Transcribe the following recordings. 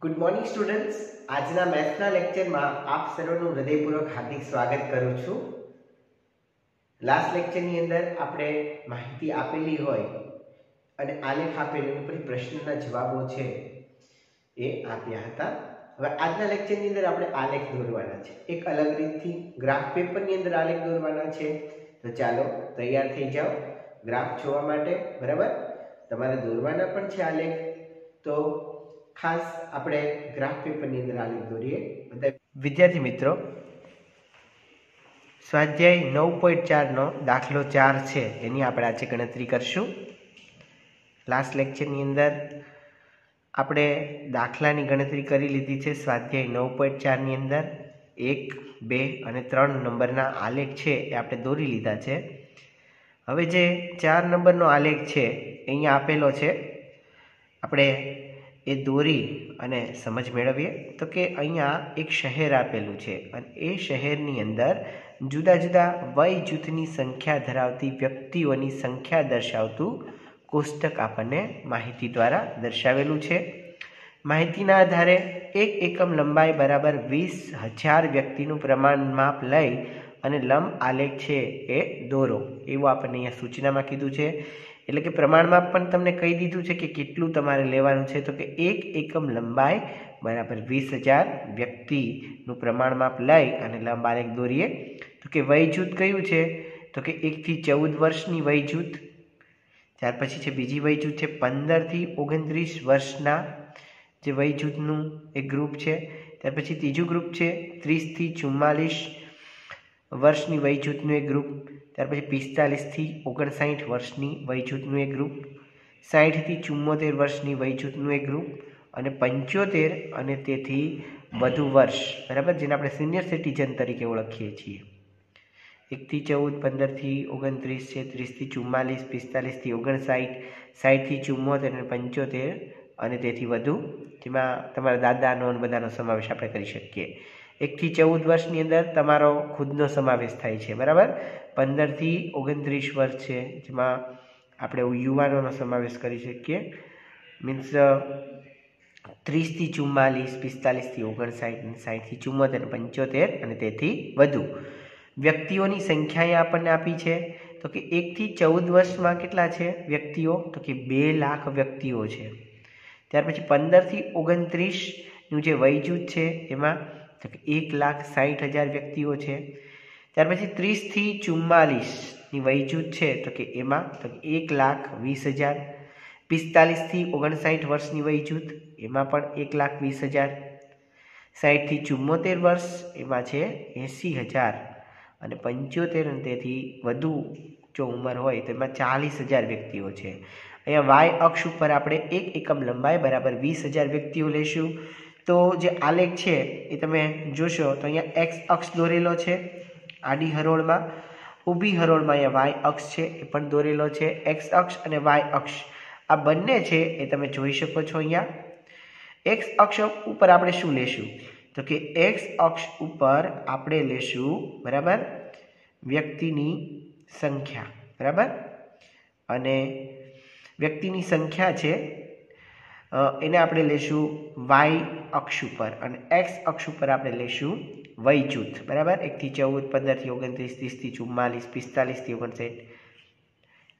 Good morning students. આજના મેથ્સના લેક્ચરમાં આપ સર્વનું હૃદયપૂર્વક હાર્દિક સ્વાગત કરું છું। લાસ્ટ લેક્ચરની અંદર આપણે માહિતી આપેલી હોય અને આલેખ આપેલો પછી પ્રશ્નના જવાબો છે એ આપ્યા હતા। હવે આજના લેક્ચરની અંદર આપણે આલેખ દોરવાના છે, એક અલગ રીતથી ગ્રાફ પેપરની અંદર આલેખ દોરવાના છે। તો ચાલો તૈયાર થઈ જાઓ ગ્રાફ જોવા માટે, બરાબર? તમારે દોરવાના પણ છે આલેખ, તો ખાસ આપણે ગ્રાફ પેપરની અંદર આલેખ દોરીએ। બધા વિદ્યાર્થી મિત્રો, સ્વાધ્યાય 9.4 નો દાખલો 4 છે એની આપણે આજે ગણતરી કરશું। લાસ્ટ લેક્ચરની અંદર આપણે દાખલાની ગણતરી કરી લીધી છે। સ્વાધ્યાય 9.4 ની અંદર 1, 2 અને 3 નંબરના આલેખ છે એ આપણે દોરી લીધા છે। હવે જે 4 નંબરનો આલેખ છે અહીંયા આપેલો છે, આપણે એ દોરી અને સમજ મેળવીએ। તો કે અહીંયા એક શહેર આપેલું છે અને એ શહેરની અંદર જુદા જુદા વય જૂથની સંખ્યા ધરાવતી વ્યક્તિઓની સંખ્યા દર્શાવતું કોષ્ટક આપણને માહિતી દ્વારા દર્શાવેલું છે। માહિતીના આધારે એક એકમ લંબાઈ બરાબર 20,000 વ્યક્તિનું પ્રમાણ માપ લઈ અને લંબ આલેખ છે એ દોરો, એવું આપણને અહીંયા સૂચનામાં કીધું છે। એટલે કે પ્રમાણમાં પણ તમને કહી દીધું છે કે કેટલું તમારે લેવાનું છે, તો કે એક એકમ લંબાઈ બરાબર 20,000 વ્યક્તિનું પ્રમાણ માપ લઈ અને લંબ આલેખ દોરીએ। તો કે વય જૂથ કયું છે, તો કે 1 થી 14 વર્ષની વય જૂથ। ત્યાર પછી છે બીજી વય જૂથ છે 15 થી 29 વર્ષના જે વય જૂથનું એક ગ્રુપ છે। ત્યાર પછી ત્રીજું ગ્રુપ છે 30 થી 44 વર્ષની વય જૂથનું એક ગ્રુપ। ત્યાર પછી 45 થી 59 વર્ષની વય જૂથનું એક ગ્રુપ, 60 થી 74 વર્ષની વય જૂથનું એક ગ્રુપ અને 75 અને તેથી વધુ વર્ષ, બરાબર, જેને આપણે સિનિયર સિટીઝન તરીકે ઓળખીએ છીએ। 1 થી 14, 15 થી 29 છે, 30 થી 44, 45 થી 59, 60 થી 74 અને 75 અને તેથી વધુ, જેમાં તમારા દાદાનો અને બધાનો સમાવેશ આપણે કરી શકીએ। 1 થી 14 વર્ષની અંદર તમારો ખુદનો સમાવેશ થાય છે, બરાબર। 15 થી 29 વર્ષ છે, જેમાં આપણે યુવાનોનો સમાવેશ કરી શકીએ। મીન્સ 30 થી 44, 45 થી 59, 60 થી 74 અને 75 અને તેથી વધુ વ્યક્તિઓની સંખ્યા આપણને આપી છે। તો કે 1 થી 14 વર્ષમાં કેટલા છે વ્યક્તિઓ, તો કે 2 લાખ વ્યક્તિઓ છે। ત્યાર પછી 15 થી 29નું જે વય જૂથ છે એમાં તો કે 1,60,000 વ્યક્તિઓ છે। ત્યાર પછી 30 થી 44ની વય જૂથ છે તો કે એમાં તો 1,20,000। 45 થી 59 વર્ષની વય જૂથ એમાં પણ 1,20,000। 60 થી 74 વર્ષ એમાં છે 80,000 અને 75 અને તેથી વધુ જો ઉંમર હોય તો એમાં 40,000 વ્યક્તિઓ છે। અહીંયા વાય અક્ષ ઉપર આપણે એક એકમ લંબાઈ બરાબર 20,000 વ્યક્તિઓ લેશું। તો જે આલેખ છે એ તમે જોશો તો અહીંયા એક્સ અક્ષ દોરેલો છે આડી હરોળમાં, ઊભી હરોળમાં અહીંયા વાય અક્ષ છે એ પણ દોરેલો છે। એક્સ અક્ષ અને વાય અક્ષ આ બંને છે એ તમે જોઈ શકો છો। અહીંયા એક્સ અક્ષ ઉપર આપણે શું લેશું, તો કે એક્સ અક્ષ ઉપર આપણે લેશું, બરાબર, વ્યક્તિની સંખ્યા, બરાબર, અને વ્યક્તિની સંખ્યા છે એને આપણે લેશું વાય અક્ષ ઉપર અને એક્સ અક્ષ ઉપર આપણે લેશું વય જૂથ, બરાબર। 1 થી 14, 15 થી 29, 30 થી 44, 45 થી 59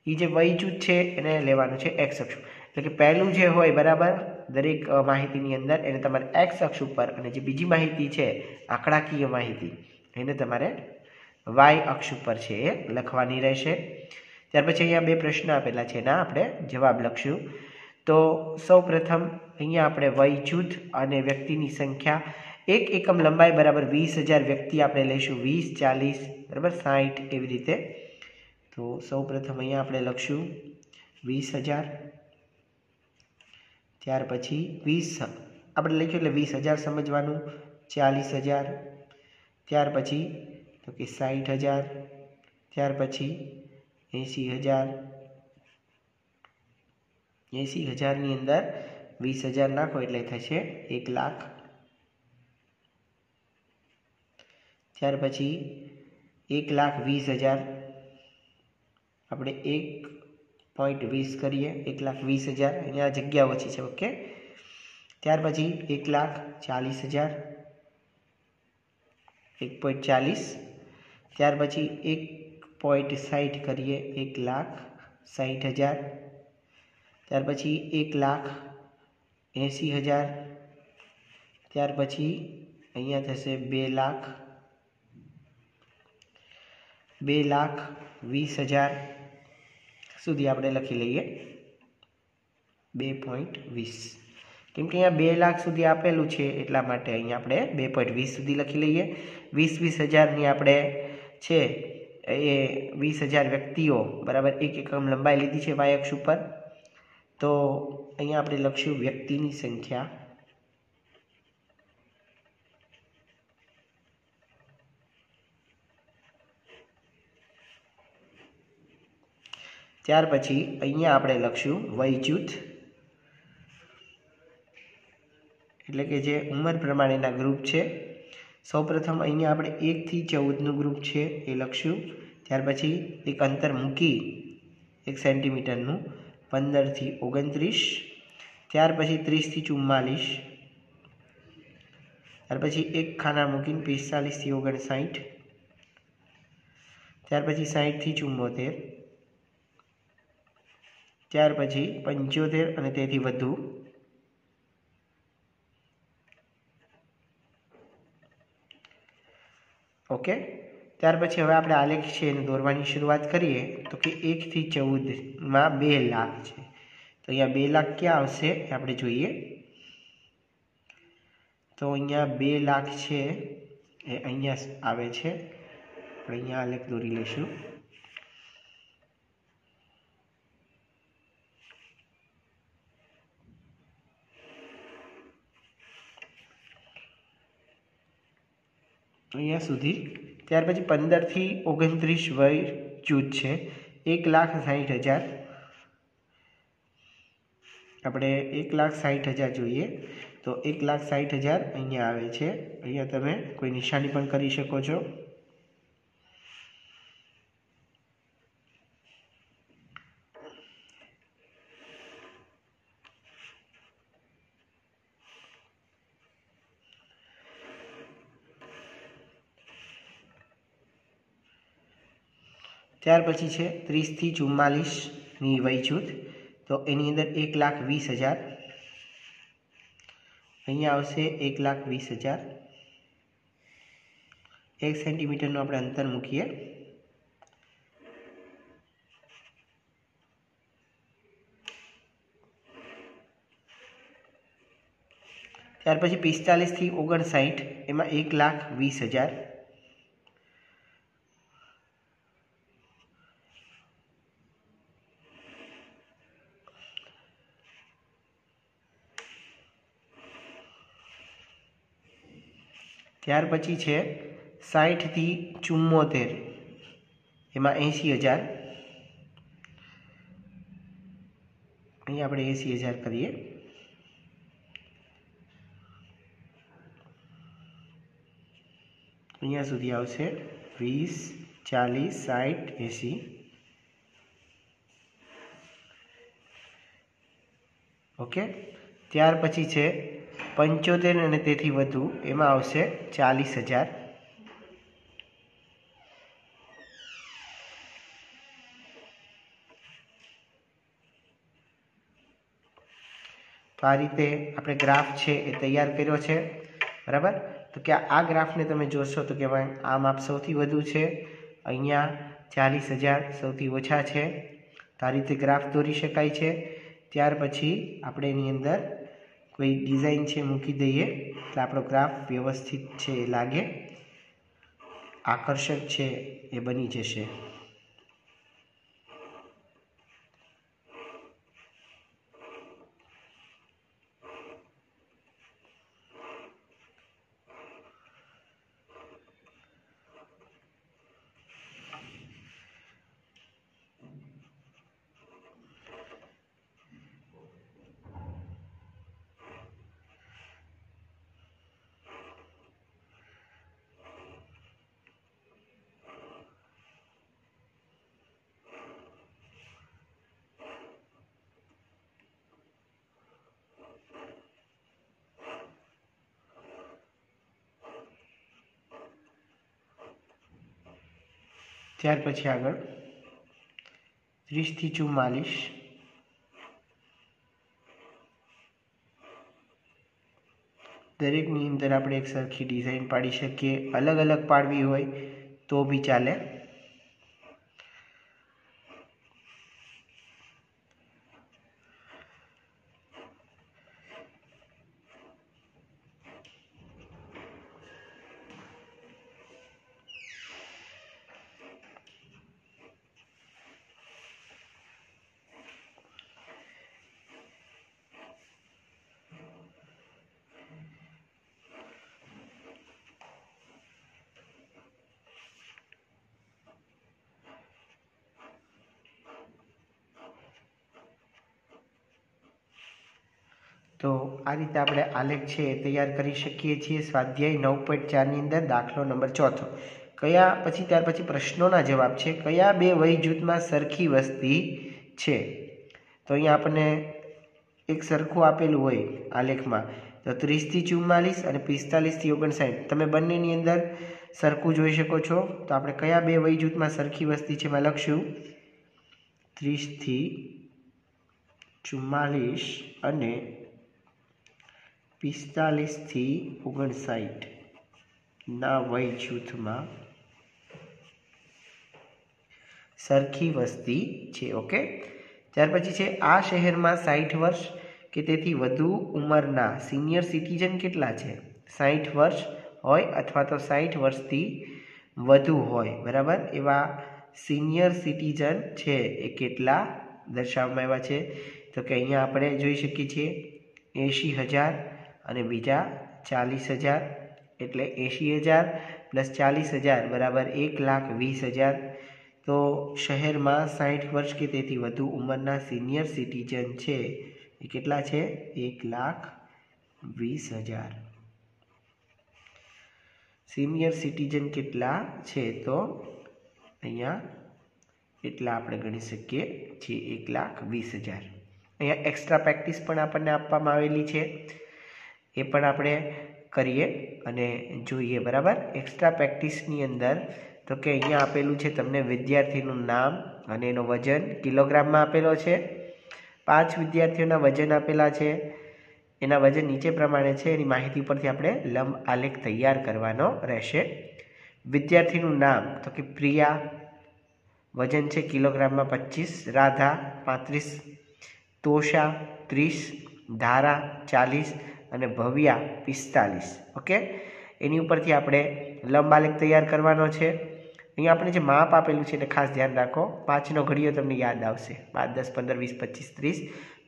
એ જે વય જૂથ છે એને લેવાનું છે એક્સ અક્ષ। એટલે કે પહેલું જે હોય, બરાબર, દરેક માહિતીની અંદર એને તમારે એક્સ અક્ષ ઉપર અને જે બીજી માહિતી છે આંકડાકીય માહિતી એને તમારે વાય અક્ષ ઉપર છે એ લખવાની રહેશે। ત્યાર પછી અહીંયા બે પ્રશ્ન આપેલા છે, એના આપણે જવાબ લખશું। તો સૌ પ્રથમ અહીંયા આપણે વય જૂથ અને વ્યક્તિની સંખ્યા એક એકમ લંબાઈ બરાબર 20,000 વ્યક્તિ આપણે લઈશું, 20, 40, બરાબર, 60 એવી રીતે। તો સૌ પ્રથમ અહીંયા આપણે લખશું 20,000, ત્યાર પછી 20 આપણે લખ્યું એટલે 20,000 સમજવાનું, 40,000, ત્યાર પછી તો કે 60,000, ત્યાર પછી 80,000। 80,000ની અંદર 20,000 નાખો એટલે થશે 1 લાખ। ત્યાર પછી 1,20,000 આપણે 1.20 કરીએ, 1,20,000, અહીંયા જગ્યા ઓછી છે, ઓકે। ત્યાર પછી 1,40,000 1.40, ત્યાર પછી 1.60 કરીએ 1,60,000, ત્યાર પછી 1,80,000, ત્યાર પછી અહીંયા થશે 2,20,000 સુધી આપણે લખી લઈએ 2.20, કેમ કે અહીંયા 2 લાખ સુધી આપેલું છે એટલા માટે અહીંયા આપણે 2.20 સુધી લખી લઈએ. 20,000ની આપણે છે એ 20,000 વ્યક્તિઓ બરાબર 1 એકમ લંબાઈ લીધી છે y અક્ષ ઉપર. તો અહીંયા આપણે લખશું વ્યક્તિની સંખ્યા. ત્યાર પછી અહીંયા આપણે લખશું વય જૂથ, એટલે કે જે ઉંમર પ્રમાણેના ગ્રુપ છે. સૌપ્રથમ અહીંયા આપણે 1 થી 14નું ગ્રુપ છે એ લખશું. ત્યાર પછી એક અંતર મૂકી 1 સેન્ટીમીટરનું 15 થી 29, ત્યાર પછી 30 થી 44, ત્યાર પછી એક ખાના મૂકીને 45 થી 59, ત્યાર પછી 60 થી 74, ત્યાર પછી 75 અને તેથી વધુ, ઓકે. ત્યાર પછી હવે આપણે આલેખ છે એને દોરવાની શરૂઆત કરીએ. તો કે 1 થી 14માં 2 લાખ છે, તો અહીંયા 2 લાખ ક્યાં આવશે એ આપણે જોઈએ. તો અહીંયા 2 લાખ છે એ અહીંયા આવે છે. આપણે અહીંયા આલેખ દોરી લઈશું. અહીંયા સુધી. ત્યાર પછી 15 થી 29 વય જૂથ છે 1,60,000. આપણે 1,60,000 જોઈએ તો 1,60,000 અહીંયા આવે છે. અહીંયા તમે કોઈ નિશાની પણ કરી શકો છો. ત્યાર પછી છે 30 થી 44ની વય જૂથ, તો એની અંદર 1,20,000 અહીંયા આવશે. 1,20,000, 1 સેન્ટીમીટરનું આપણે અંતર મૂકીએ. ત્યાર પછી 45 થી 59 એમાં 1,20,000, ત્યાર પછી છે 60 થી 74 એમાં 80,000, અહીંયા આપણે 80,000 કરીએ. અહીંયા સુધી આવશે 20, 40, 60, 80. ઓકે. ત્યાર પછી છે 75 અને તેથી વધુ એમાં આવશે 40,000. તો આ રીતે આપણે ગ્રાફ છે એ તૈયાર કર્યો છે બરાબર. તો કે આ ગ્રાફને તમે જોશો તો કે આ માપ સૌથી વધુ છે, અહીંયા 40,000 સૌથી ઓછા છે. તો આ રીતે ગ્રાફ દોરી શકાય છે. ત્યાર પછી આપણે એની અંદર કોઈ ડિઝાઇન છે મૂકી દઈએ એટલે આપણો ગ્રાફ વ્યવસ્થિત છે એ લાગે, આકર્ષક છે એ બની જશે. ત્યાર પછી આગળ 30 થી 44 દરેકની અંદર આપણે એક સરખી ડિઝાઇન પાડી શકીએ, અલગ અલગ પાડવી હોય તો બી ચાલે। તો આ રીતે આપણે આલેખ છે એ તૈયાર કરી શકીએ છીએ। સ્વાધ્યાય 9.4 ની અંદર દાખલો નંબર 4 ત્યાર પછી પ્રશ્નોના જવાબ છે। કયા બે વય જૂથમાં સરખી વસ્તી છે? તો અહીંયા આપણને એક સરખું આપેલું હોય આલેખમાં, તો 30 થી 44 અને 45 થી 59 તમે બંનેની અંદર સરખું જોઈ શકો છો। તો આપણે કયા બે વય જૂથમાં સરખી વસ્તી છે એમાં લખશું 30 થી 44 અને 45 થી 59 ના વય જૂથમાં સરખી વસ્તી છે। ઓકે, ત્યાર પછી છે આ શહેરમાં 60 વર્ષ કે તેથી વધુ ઉંમરના સિનિયર સિટીઝન કેટલા છે? 60 વર્ષ હોય અથવા તો 60 વર્ષથી વધુ હોય, બરાબર, એવા સિનિયર સિટીઝન છે એ કેટલા દર્શાવવામાં આવ્યા છે? તો કે અહીંયા આપણે જોઈ શકીએ છીએ 80,000 અને બીજા 40,000, એટલે 80,000 પ્લસ 40,000 બરાબર 1,20,000। તો શહેરમાં 60 વર્ષ કે તેથી વધુ ઉંમરના સિનિયર સિટીઝન છે એ કેટલા છે? 1,20,000 સિનિયર સિટીઝન કેટલા છે? તો અહીંયા એટલા આપણે ગણી શકીએ છીએ 1,20,000। અહીંયા એક્સ્ટ્રા પ્રેક્ટિસ પણ આપણને આપવામાં આવેલી છે, એ પણ આપણે કરીએ અને જોઈએ, બરાબર। એક્સ્ટ્રા પ્રેક્ટિસની અંદર તો કે અહીંયા આપેલું છે તમને વિદ્યાર્થીનું નામ અને એનો વજન કિલોગ્રામમાં આપેલો છે। 5 વિદ્યાર્થીઓના વજન આપેલા છે, એના વજન નીચે પ્રમાણે છે, એની માહિતી પરથી આપણે લંબ આલેખ તૈયાર કરવાનો રહેશે। વિદ્યાર્થીનું નામ તો કે પ્રિયા, વજન છે કિલોગ્રામમાં 25, રાધા 35, તોષા 30, ધારા 40 અને ભવ્યા 45। ઓકે, એની ઉપરથી આપણે લંબ આલેખ તૈયાર કરવાનો છે। અહીંયા આપણે જે માપ આપેલું છે એટલે ખાસ ધ્યાન રાખો, 5નો ઘડિયો તમને યાદ આવશે, 5, 10, 15, 20, 25, 30,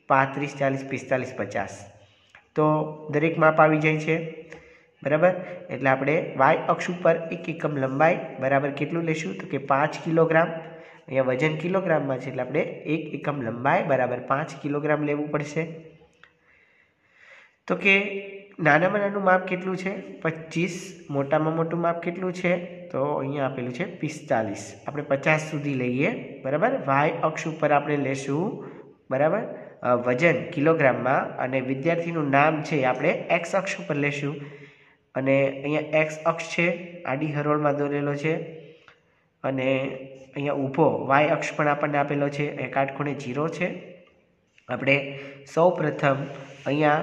35, 40, 50। તો દરેક માપ આવી જાય છે, બરાબર। એટલે આપણે વાય અક્ષ ઉપર 1 એકમ લંબાઈ બરાબર કેટલું લેશું? તો કે 5 કિલોગ્રામ। અહીંયા વજન કિલોગ્રામમાં છે એટલે આપણે 1 એકમ લંબાઈ બરાબર 5 કિલોગ્રામ લેવું પડશે। તો કે નાનામાં નાનું માપ કેટલું છે? 25। મોટામાં મોટું માપ કેટલું છે? તો અહીંયા આપેલું છે 45, આપણે 50 સુધી લઈએ, બરાબર। વાય અક્ષ ઉપર આપણે લેશું, બરાબર, વજન કિલોગ્રામમાં, અને વિદ્યાર્થીનું નામ છે આપણે એક્સ અક્ષ ઉપર લેશું, અને અહીંયા એક્સ અક્ષ છે આડી હરોળમાં દોરેલો છે, અને અહીંયા ઊભો વાય અક્ષ પણ આપણને આપેલો છે, એ કાટખૂણે 0 છે। આપણે સૌ પ્રથમ અહીંયા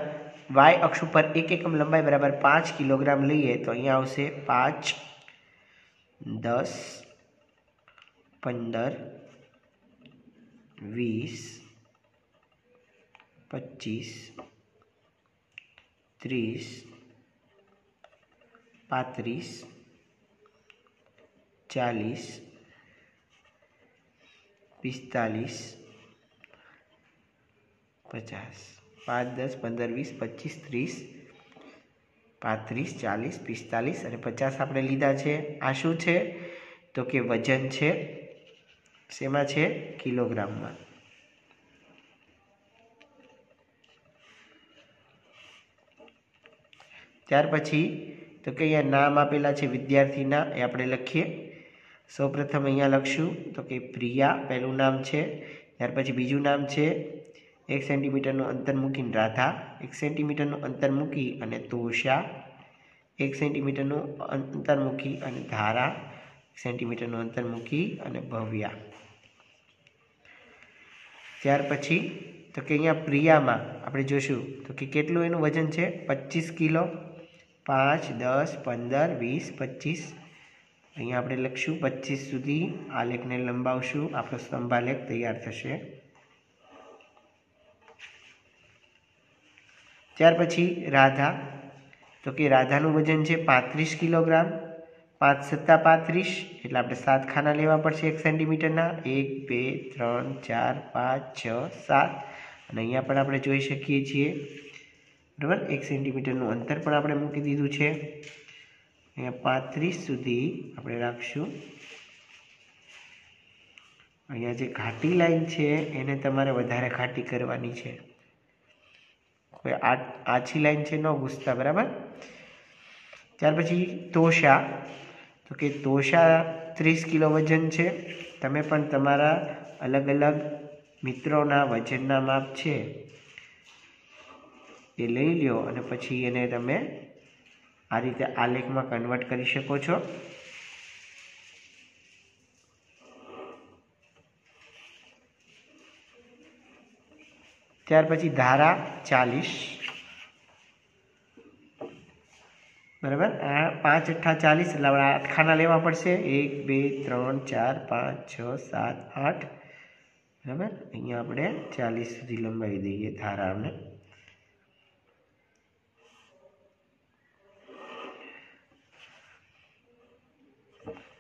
વાય અક્ષ ઉપર 1 એકમ લંબાઈ બરાબર 5 કિલોગ્રામ લઈએ, તો અહીંયા આવશે 5, 10, 15, 20, 25, 30, 35, 40, 45, 50। 5, 10, 15, 20, 25, 30, 35, 40, 45 અને 50 આપણે લીધા છે। આ શું છે? તો કે વજન છે, શેમાં છે? કિલોગ્રામમાં। ત્યાર પછી તો કે અહીંયા નામ આપેલા છે વિદ્યાર્થીના, એ આપણે લખીએ। સૌપ્રથમ અહીંયા લખશું તો કે પ્રિયા પહેલું નામ છે, ત્યાર પછી બીજું નામ છે 1 સેન્ટીમીટરનું અંતર મૂકીને રાધા, 1 સેન્ટીમીટરનું અંતર મૂકી અને તોષા, 1 સેન્ટીમીટરનું અંતર મૂકી અને ધારા, સેન્ટીમીટરનું અંતર મૂકી અને ભવ્યા. ત્યાર પછી તો કે અહીંયા પ્રિયામાં આપણે જોશું તો કે કેટલું એનું વજન છે 25 કિલો. 5, 10, 15, 20, 25. અહીંયા આપણે લખશું 25 સુધી આલેખને લંબાવશું. આપણો સ્તંભાલેખ તૈયાર થશે. ત્યાર પછી રાધા તો કે રાધાનું વજન છે 35 કિલોગ્રામ. 5 × 7 = 35 એટલે આપણે 7 ખાના લેવા પડશે 1 સેન્ટીમીટરના. 1, 2, 3, 4, 5, 6, 7 અને અહીંયા પણ આપણે જોઈ શકીએ છીએ બરાબર 1 સેન્ટીમીટરનું અંતર પણ આપણે મૂકી દીધું છે. અહીંયા 35 સુધી આપણે રાખશું. અહીંયા જે ઘાટી લાઈન છે એને તમારે વધારે ઘાટી કરવાની છે. કોઈ આછી લાઈન છે ન ઘૂસતા બરાબર. ત્યાર પછી તોષા તો કે તોષા 30 કિલો વજન છે. તમે પણ તમારા અલગ અલગ મિત્રોના વજનના માપ છે એ લઈ લ્યો અને પછી એને તમે આ રીતે આલેખમાં કન્વર્ટ કરી શકો છો. ત્યાર પછી ધારા 40 બરાબર. 5 × 8 = 40 એટલે આપણે 8 ખાના લેવા પડશે. 1, 2, 3, 4, 5, 6, 7, 8 બરાબર. અહીંયા આપણે 40 સુધી લંબાવી દઈએ ધારાને.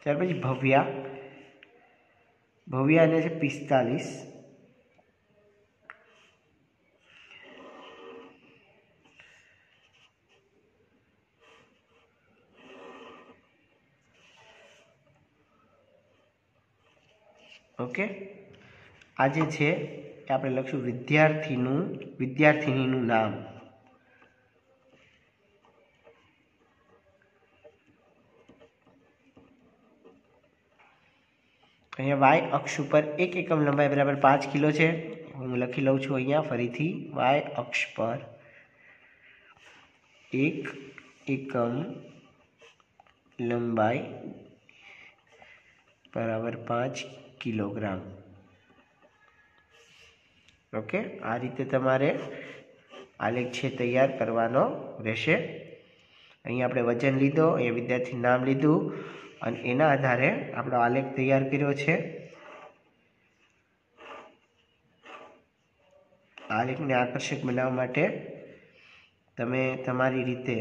ત્યાર પછી ભવ્યાને છે 45. ઓકે, આ જે છે એ આપણે લખશું વિદ્યાર્થીનીનું નામ. અહીંયા વાય અક્ષ ઉપર 1 એકમ લંબાઈ બરાબર 5 કિલો છે. હું લખી લઉં છું અહીંયા ફરીથી. વાય અક્ષ પર 1 એકમ લંબાઈ બરાબર 5 કિલોગ્રામ. ઓકે, આ રીતે તમારે આલેખ છે તૈયાર કરવાનો રહેશે. અહીંયા આપણે વજન લીધો, અહીંયા વિદ્યાર્થી નામ લીધું અને એના આધારે આપણો આલેખ તૈયાર કર્યો છે. આલેખને આકર્ષક બનાવવા માટે તમે તમારી રીતે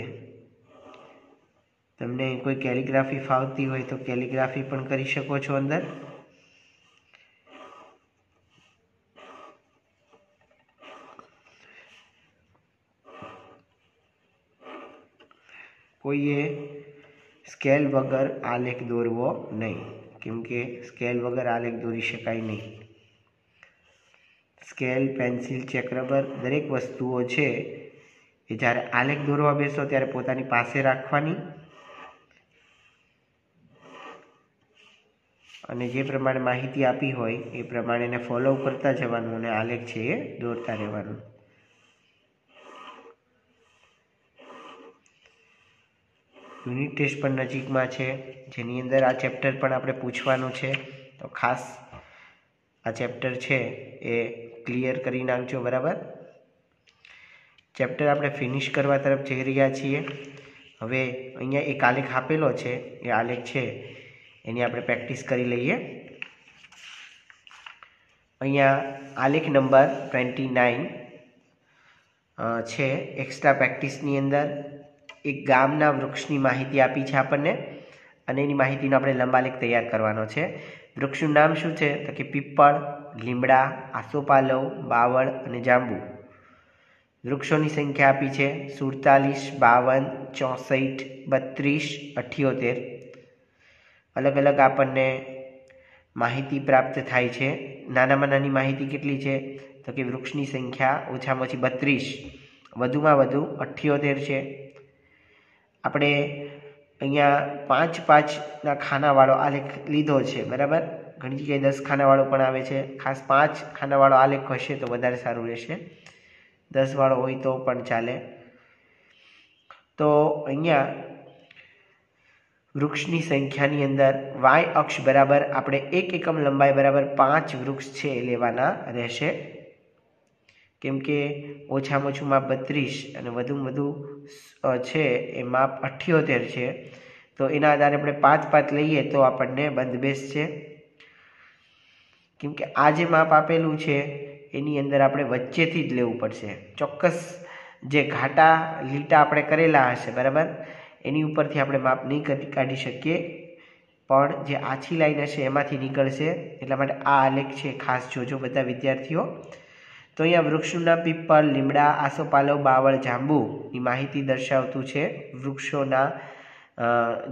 તમને કોઈ કેલિગ્રાફી ફાવતી હોય તો કેલિગ્રાફી પણ કરી શકો છો અંદર. કોઈએ સ્કેલ વગર આલેખ દોરવો નહીં, કેમ કે સ્કેલ વગર આલેખ દોરી શકાય નહીં. સ્કેલ, પેન્સિલ, ચેક રબર દરેક વસ્તુઓ છે એ જ્યારે આલેખ દોરવા બેસો ત્યારે પોતાની પાસે રાખવાની અને જે પ્રમાણે માહિતી આપી હોય એ પ્રમાણે એને ફોલો કરતા જવાનું અને આલેખ છે એ દોરતા રહેવાનું. યુનિટ ટેસ્ટ પણ નજીકમાં છે, જેની અંદર આ ચેપ્ટર પણ આપણે પૂછવાનું છે. તો ખાસ આ ચેપ્ટર છે એ ક્લિયર કરી નાખજો બરાબર. ચેપ્ટર આપણે ફિનિશ કરવા તરફ જઈ રહ્યા છીએ. હવે અહીંયા એક આલેખ આપેલો છે, એ આલેખ છે એની આપણે પ્રેક્ટિસ કરી લઈએ. અહીંયા આલેખ નંબર 29 છે. એક્સ્ટ્રા પ્રેક્ટિસની અંદર એક ગામના વૃક્ષની માહિતી આપી છે આપણને અને એની માહિતીનો આપણે લંબાલેખ તૈયાર કરવાનો છે. વૃક્ષનું નામ શું છે તો કે પીપળ, લીમડા, આસોપાલવ, બાવળ અને જાંબુ. વૃક્ષોની સંખ્યા આપી છે 47, 52, 64, 32, 78. અલગ અલગ આપણને માહિતી પ્રાપ્ત થાય છે. નાનામાં નાની માહિતી કેટલી છે તો કે વૃક્ષની સંખ્યા ઓછામાં ઓછી 32, વધુમાં વધુ 78 છે. આપણે અહીંયા 5-5ના ખાનાવાળો આલેખ લીધો છે બરાબર. ઘણી જગ્યાએ 10 ખાનાવાળો પણ આવે છે. ખાસ 5 ખાનાવાળો આલેખ હશે તો વધારે સારું રહેશે. 10 વાળો હોય તો પણ ચાલે. તો અહીંયા વૃક્ષની સંખ્યાની અંદર વાય અક્ષ બરાબર આપણે 1 એકમ લંબાઈ બરાબર 5 વૃક્ષ છે એ લેવાના રહેશે, કેમ કે ઓછામાં ઓછું માપ 32 અને વધુમાં વધુ છે એ માપ 78 છે, તો એના આધારે આપણે 5 લઈએ તો આપણને બંધબેસ છે, કેમ કે આ જે માપ આપેલું છે એની અંદર આપણે વચ્ચેથી જ લેવું પડશે. ચોક્કસ જે ઘાટા લીટા આપણે કરેલા હશે બરાબર, એની ઉપરથી આપણે માપ નહીં કાઢી શકીએ, પણ જે આછી લાઈન હશે એમાંથી નીકળશે. એટલા માટે આ આલેખ છે ખાસ જોજો બધા વિદ્યાર્થીઓ. તો અહીંયા વૃક્ષનું નામ પીપળ, લીમડા, આસોપાલવ, બાવળ, જાંબુની માહિતી દર્શાવતું છે. વૃક્ષોના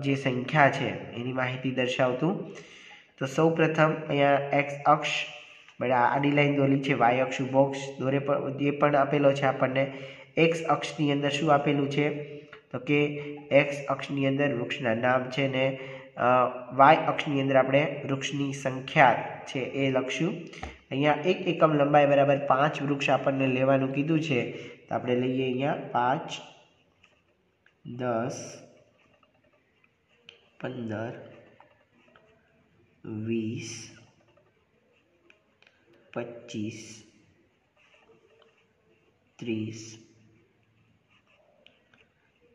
જે સંખ્યા છે એની માહિતી દર્શાવતું. તો સૌ પ્રથમ અહીંયા એક્સ અક્ષ આડી લાઈન દોરી છે, વાય અક્ષ બોક્સ દોરે પણ જે પણ આપેલો છે આપણને. એક્સ અક્ષની અંદર શું આપેલું છે તો કે એક્સ અક્ષની અંદર વૃક્ષના નામ છે ને વાય અક્ષની અંદર આપણે વૃક્ષની સંખ્યા છે એ લખશું. અહીંયા 1 એકમ લંબાઈ બરાબર 5 વૃક્ષ આપણને લેવાનું કીધું છે, તો આપણે લઈએ અહીંયા 5, 10, 15, 20, 25, 30,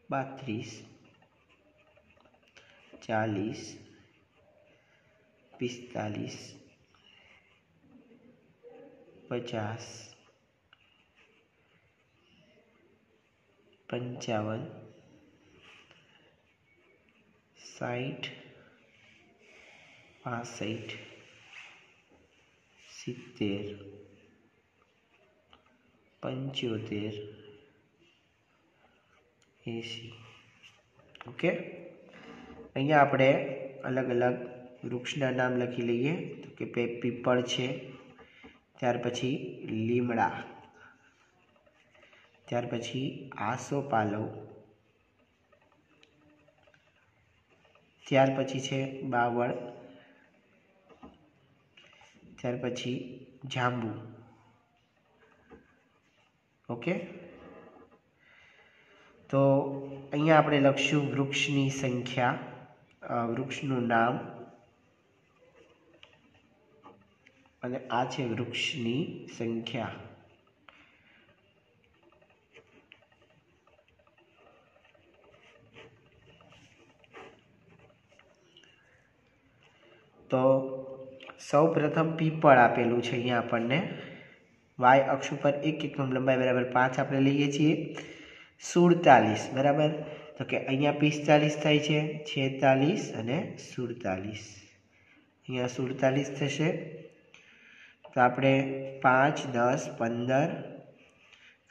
32, 40, 45, 50, 55, 60, 65, 70, 75, 80. ઓકે, અહીંયા આપણે અલગ અલગ વૃક્ષના નામ લખી લઈએ. તો કે પીપળ છે, ત્યાર પછી લીમડા, ત્યાર પછી આસોપાલવ, ત્યાર પછી છે બાવળ, ત્યાર પછી જાંબુ. ઓકે, તો અહીંયા આપણે લખશું વૃક્ષની સંખ્યા, વૃક્ષનું નામ, અને આ છે વૃક્ષની સંખ્યા. તો સૌ પ્રથમ પીપળ આપેલું છે અહીંયા આપણને. વાય અક્ષ ઉપર 1 એકમ લંબાઈ બરાબર 5 આપણે લઈએ છીએ. 47 બરાબર, તો કે અહીંયા 45 થાય છે, 46 અને 47. અહીંયા 47 થશે. તો આપણે 5, 10, 15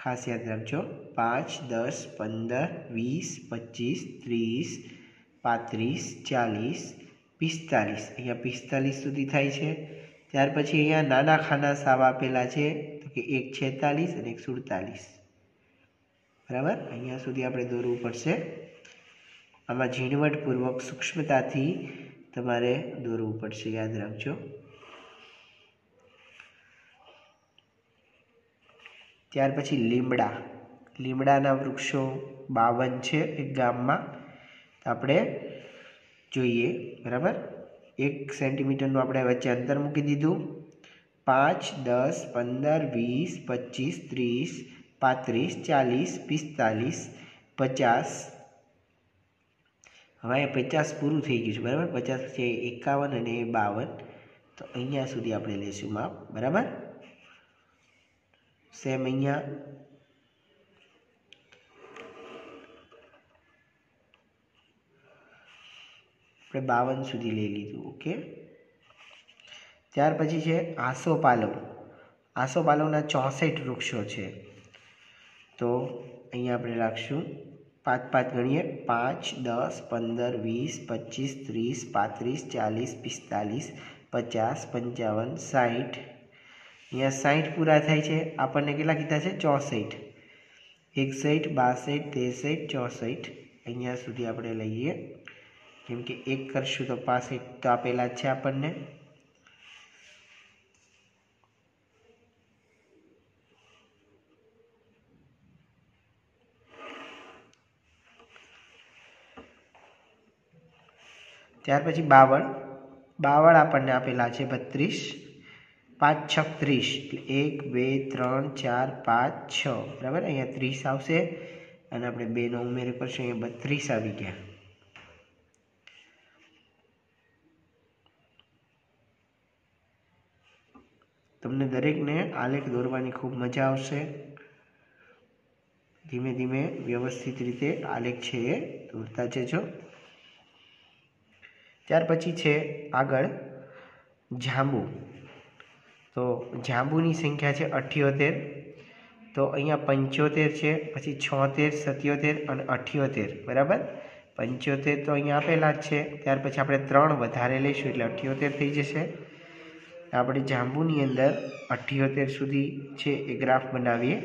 ખાસ યાદ રાખજો, 5, 10, 15, 20, 25, 30, 35, 40, 45. અહીંયા 45 સુધી થાય છે. ત્યાર પછી અહીંયા નાના ખાના સાવ આપેલા છે, તો કે એક 46 અને એક 47. બરાબર, અહીંયા સુધી આપણે દોરવું પડશે. આમાં ઝીણવટપૂર્વક સૂક્ષ્મતાથી તમારે દોરવું પડશે, યાદ રાખજો. ત્યાર પછી લીમડા, લીમડાના વૃક્ષો 52 છે એક ગામમાં. તો આપણે જોઈએ બરાબર, 1 સેન્ટીમીટરનું આપણે વચ્ચે અંતર મૂકી દીધું. 5, 10, 15, 20, 25, 30, 35, 40, 45, 50. હવે અહીંયા 50 પૂરું થઈ ગયું છે બરાબર, 50 છે 51 અને 52. તો અહીંયા સુધી આપણે લઈશું માપ. બરાબર, સેમ અહીંયા આપણે 52 સુધી લઈ લીધું. ઓકે, ત્યાર પછી છે આસોપાલવ. આસોપાલવના 64 વૃક્ષો છે. તો અહીંયા આપણે રાખશું 5 ગણીએ, 5, 10, 15, 20, 25, 30, 35, 40, 45, 55, 60. અહીંયા 60 પૂરા થાય છે. આપણને કેટલા કીધા છે? 64. 61, 62, 63, 64. અહીંયા સુધી આપણે લઈએ, કેમ કે 1 કરશું તો 65 તો આપેલા જ છે આપણને. ત્યાર પછી બાવળ, બાવળ આપણને આપેલા છે 32, 5 છક 30, એટલે 1 2 3 4 5 6, બરાબર। અહીંયા 30 આવશે અને આપણે 2નો ઉમેરો કરશું, અહીંયા 32 આવી ગયા। તમને દરેકને આલેખ દોરવાની ખૂબ મજા આવશે। ધીમે ધીમે વ્યવસ્થિત રીતે આલેખ છે એ દોરતા જજો। ત્યાર પછી છે આગળ જાંબુ। તો જાંબુની સંખ્યા છે 78, તો અહીંયા 75 છે, પછી 76, 77 અને 78, બરાબર। 75 તો અહીંયા આપેલા જ છે, ત્યાર પછી આપણે 3 વધારે લઈશું એટલે 78 થઈ જશે। આપણે જાંબુની અંદર 78 સુધી છે એ ગ્રાફ બનાવીએ।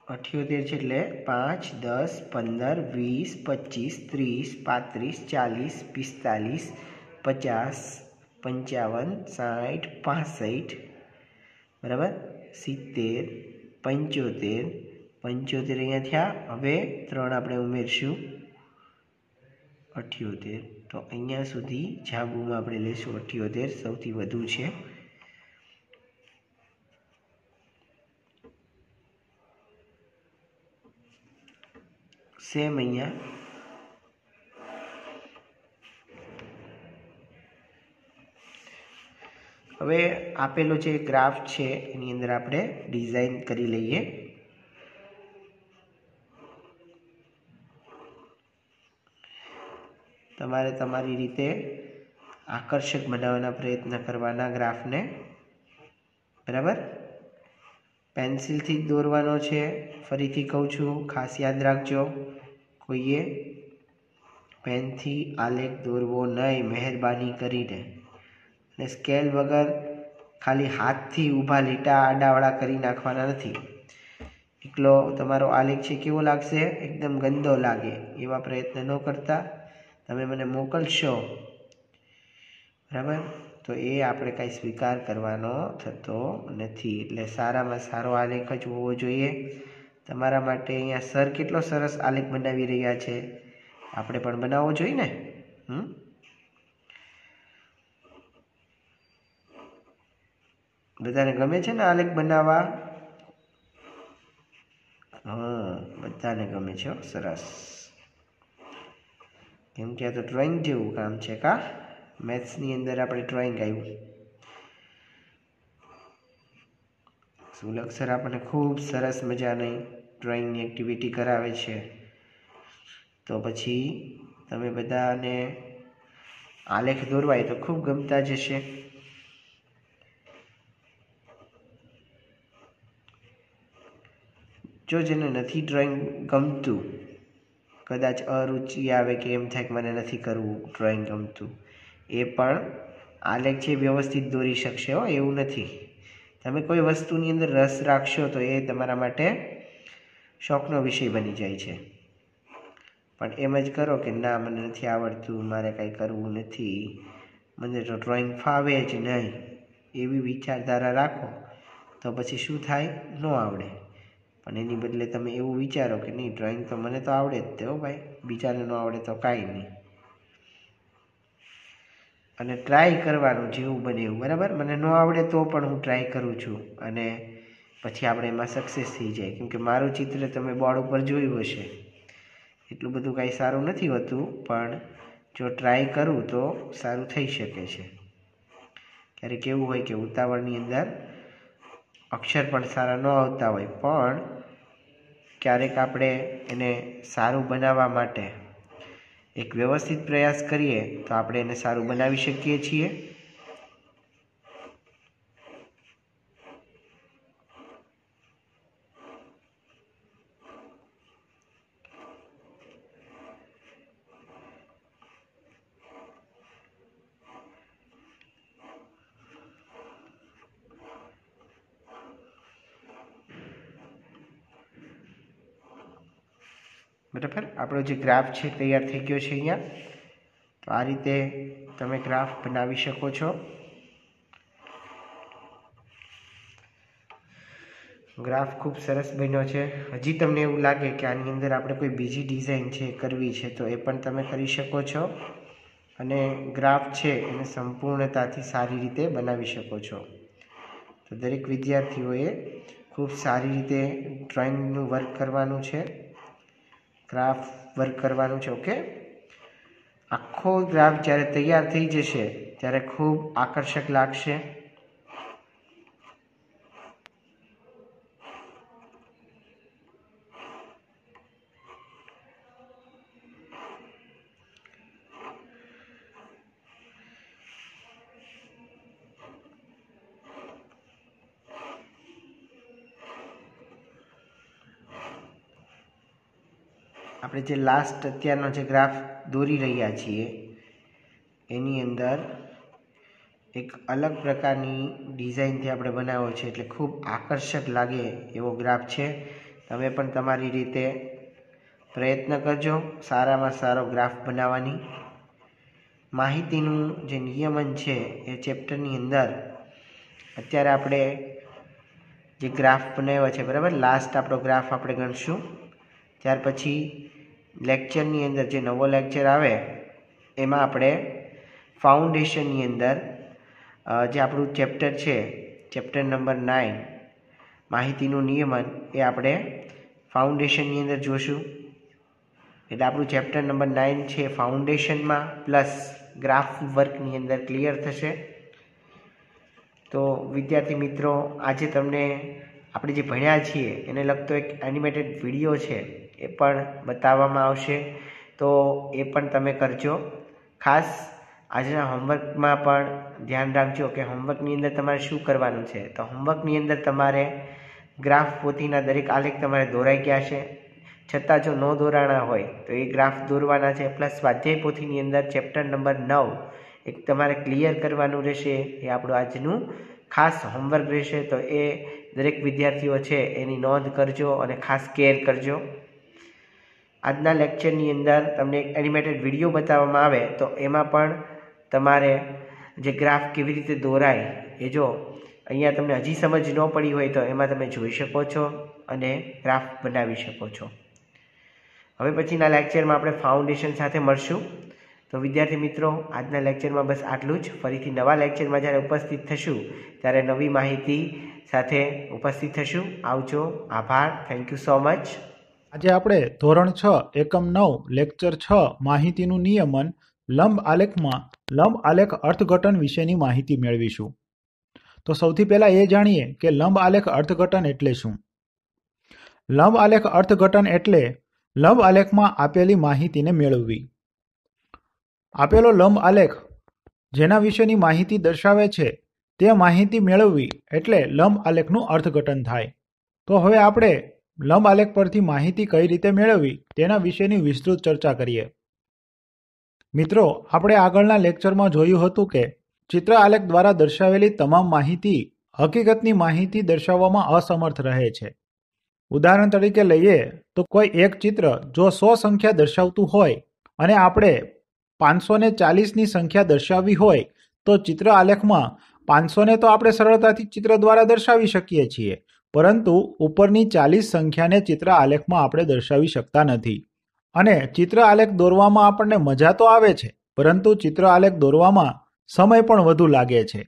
अठ्योतेर છે એટલે 5 10 15 20 25 30 35 40 45 50 55 60 65 બરાબર 70 75 75 અહીંયા થયા। હવે 3 આપણે ઉમેરશું 78, તો અહીંયા સુધી જાંબુમાં આપણે લેશું 78, સૌથી વધુ છે। સેમ અહીંયા હવે આપેલો જે ગ્રાફ છે એની અંદર આપણે ડિઝાઇન કરી લઈએ। તમારે તમારી રીતે આકર્ષક બનાવવાના પ્રયત્ન કરવાના ગ્રાફને, બરાબર। પેન્સિલથી જ દોરવાનો છે, ફરીથી કહું છું, ખાસ યાદ રાખજો, કોઈએ પેનથી આલેખ દોરવો નહીં મહેરબાની કરીને, અને સ્કેલ વગર ખાલી હાથથી ઊભા લીટા આડાવાળા કરી નાખવાના નથી। એકલો તમારો આલેખ છે કેવો લાગશે, એકદમ ગંદો લાગે એવા પ્રયત્ન ન કરતા, તમે મને મોકલશો, બરાબર, તો એ આપણે કાંઈ સ્વીકાર કરવાનો થતો નથી। એટલે સારામાં સારો આલેખ જ હોવો જોઈએ તમારા માટે। અહીંયા સર કેટલો સરસ આલેખ બનાવી રહ્યા છે, આપણે પણ બનાવવો જોઈએ ને। બધાને ગમે છે ને આલેખ બનાવવા? હા, બધાને ગમે છે, સરસ। કેમ કે આ તો ડ્રોઈંગ જેવું કામ છે કા, મેથ્સની અંદર આપણે ડ્રોઈંગ આવ્યું। સુલક્ષ સર આપણને ખૂબ સરસ મજાની ડ્રોઈંગની એક્ટિવિટી કરાવે છે, તો પછી તમે બધાને આલેખ દોરવા એ તો ખૂબ ગમતા જ હશે। જો જેને નથી ડ્રોઈંગ ગમતું, કદાચ અરુચિ આવે કે એમ થાય કે મને નથી કરવું ડ્રોઈંગ ગમતું, એ પણ આલેખ છે વ્યવસ્થિત દોરી શકશે હો, એવું નથી। તમે કોઈ વસ્તુની અંદર રસ રાખશો તો એ તમારા માટે શોખનો વિષય બની જાય છે। પણ એમ જ કરો કે ના મને નથી આવડતું, મારે કાંઈ કરવું નથી, મને તો ડ્રોઈંગ ફાવે જ નહીં, એવી વિચારધારા રાખો તો પછી શું થાય, ન આવડે। પણ એની બદલે તમે એવું વિચારો કે નહીં, ડ્રોઈંગ તો મને તો આવડે જ તે હો ભાઈ, બીજાને ન આવડે તો કાંઈ નહીં, અને ટ્રાય કરવાનું જેવું બને એવું, બરાબર। મને ન આવડે તો પણ હું ટ્રાય કરું છું, અને પછી આપણે એમાં સક્સેસ થઈ જાય। કેમ કે મારું ચિત્ર તમે બોર્ડ ઉપર જોયું હશે, એટલું બધું કાંઈ સારું નથી હોતું, પણ જો ટ્રાય કરું તો સારું થઈ શકે છે। ક્યારેક એવું હોય કે ઉતાવળની અંદર અક્ષર પણ સારા ન આવતા હોય, પણ ક્યારેક આપણે એને સારું બનાવવા માટે એક વ્યવસ્થિત પ્રયાસ કરીએ તો આપણે એને સારું બનાવી શકીએ છીએ। બરાબર, આપણો જે ગ્રાફ છે તૈયાર થઈ ગયો છે અહીંયા। તો આ રીતે તમે ગ્રાફ બનાવી શકો છો। ગ્રાફ ખૂબ સરસ બન્યો છે। હજી તમને એવું લાગે કે આની અંદર આપણે કોઈ બીજી ડિઝાઇન છે કરવી છે તો એ પણ તમે કરી શકો છો અને ગ્રાફ છે એને સંપૂર્ણતાથી સારી રીતે બનાવી શકો છો। તો દરેક વિદ્યાર્થીઓએ ખૂબ સારી રીતે ડ્રોઈંગનું વર્ક કરવાનું છે, ગ્રાફ વર્ક કરવાનું છે। ઓકે, આખો ગ્રાફ જ્યારે તૈયાર થઈ જશે ત્યારે ખૂબ આકર્ષક લાગશે। આપણે જે લાસ્ટ અત્યારનો જે ગ્રાફ દોરી રહ્યા છીએ એની અંદર એક અલગ પ્રકારની ડિઝાઇનથી આપણે બનાવ્યો છે, એટલે ખૂબ આકર્ષક લાગે એવો ગ્રાફ છે। તમે પણ તમારી રીતે પ્રયત્ન કરજો સારામાં સારો ગ્રાફ બનાવવાની। માહિતીનું જે નિયમન છે એ ચેપ્ટરની અંદર અત્યારે આપણે જે ગ્રાફ બનાવ્યો છે, બરાબર, લાસ્ટ આપણો ગ્રાફ આપણે ગણશું। ત્યાર પછી લેક્ચરની અંદર જે નવો લેક્ચર આવે એમાં આપણે ફાઉન્ડેશનની અંદર જે આપણું ચેપ્ટર છે, ચેપ્ટર નંબર 9 માહિતીનું નિયમન, એ આપણે ફાઉન્ડેશનની અંદર જોશું। એટલે આપણું ચેપ્ટર નંબર 9 છે ફાઉન્ડેશનમાં પ્લસ ગ્રાફ વર્કની અંદર ક્લિયર થશે। તો વિદ્યાર્થી મિત્રો, આજે તમને આપણે જે ભણ્યા છીએ એને લગતો એક એનિમેટેડ વિડીયો છે એ પણ બતાવવામાં આવશે, તો એ પણ તમે કરજો। ખાસ આજના હોમવર્કમાં પણ ધ્યાન રાખજો કે હોમવર્કની અંદર તમારે શું કરવાનું છે। તો હોમવર્કની અંદર તમારે ગ્રાફ પોથીના દરેક આલેખ તમારે દોરાઈ ગયા છે, છતાં જો ન દોરાણા હોય તો એ ગ્રાફ દોરવાના છે, પ્લસ સ્વાધ્યાય પોથીની અંદર ચેપ્ટર નંબર 9 એક તમારે ક્લિયર કરવાનું રહેશે। એ આપણું આજનું ખાસ હોમવર્ક રહેશે, તો એ દરેક વિદ્યાર્થીઓ છે એની નોંધ કરજો અને ખાસ કેર કરજો। આજના લેક્ચરની અંદર તમને એક એનિમેટેડ વિડીયો બતાવવામાં આવે તો એમાં પણ તમારે જે ગ્રાફ કેવી રીતે દોરાય એ જો અહીંયા તમને હજી સમજ ન પડી હોય તો એમાં તમે જોઈ શકો છો અને ગ્રાફ બનાવી શકો છો। હવે પછીના લેક્ચરમાં આપણે ફાઉન્ડેશન સાથે મળશું। તો વિદ્યાર્થી મિત્રો, આજના લેક્ચરમાં બસ આટલું જ। ફરીથી નવા લેક્ચરમાં જ્યારે ઉપસ્થિત થશું ત્યારે નવી માહિતી સાથે ઉપસ્થિત થશું। આવજો, આભાર, થેન્ક યુ સો મચ। આજે આપણે ધોરણ 6 એકમ 9 લેક્ચર 6 માહિતીનું નિયમન લંબ આલેખમાં લંબ આલેખ અર્થઘટન વિશેની માહિતી મેળવીશું। તો સૌથી પહેલા એ જાણીએ કે લંબ આલેખ અર્થઘટન એટલે શું। લંબ આલેખ અર્થઘટન એટલે લંબ આલેખમાં આપેલી માહિતીને મેળવવી। આપેલો લંબ આલેખ જેના વિશેની માહિતી દર્શાવે છે તે માહિતી મેળવવી એટલે લંબ આલેખનું અર્થઘટન થાય। તો હવે આપણે લંબ આલેખ પરથી માહિતી કઈ રીતે મેળવવી તેના વિશેની વિસ્તૃત ચર્ચા કરીએ। મિત્રો, આપણે આગળના લેક્ચરમાં જોયું હતું કે ચિત્ર આલેખ દ્વારા દર્શાવેલી તમામ માહિતી હકીકતની માહિતી દર્શાવવામાં અસમર્થ રહે છે। ઉદાહરણ તરીકે લઈએ તો કોઈ એક ચિત્ર જો 100 સંખ્યા દર્શાવતું હોય અને આપણે 540ની સંખ્યા દર્શાવવી હોય તો ચિત્ર આલેખમાં 500ને તો આપણે સરળતાથી ચિત્ર દ્વારા દર્શાવી શકીએ છીએ, પરંતુ ઉપરની 40 સંખ્યાને ચિત્ર આલેખમાં આપણે દર્શાવી શકતા નથી। અને ચિત્ર આલેખ દોરવામાં આપણને મજા તો આવે છે, પરંતુ ચિત્ર આલેખ દોરવામાં સમય પણ વધુ લાગે છે।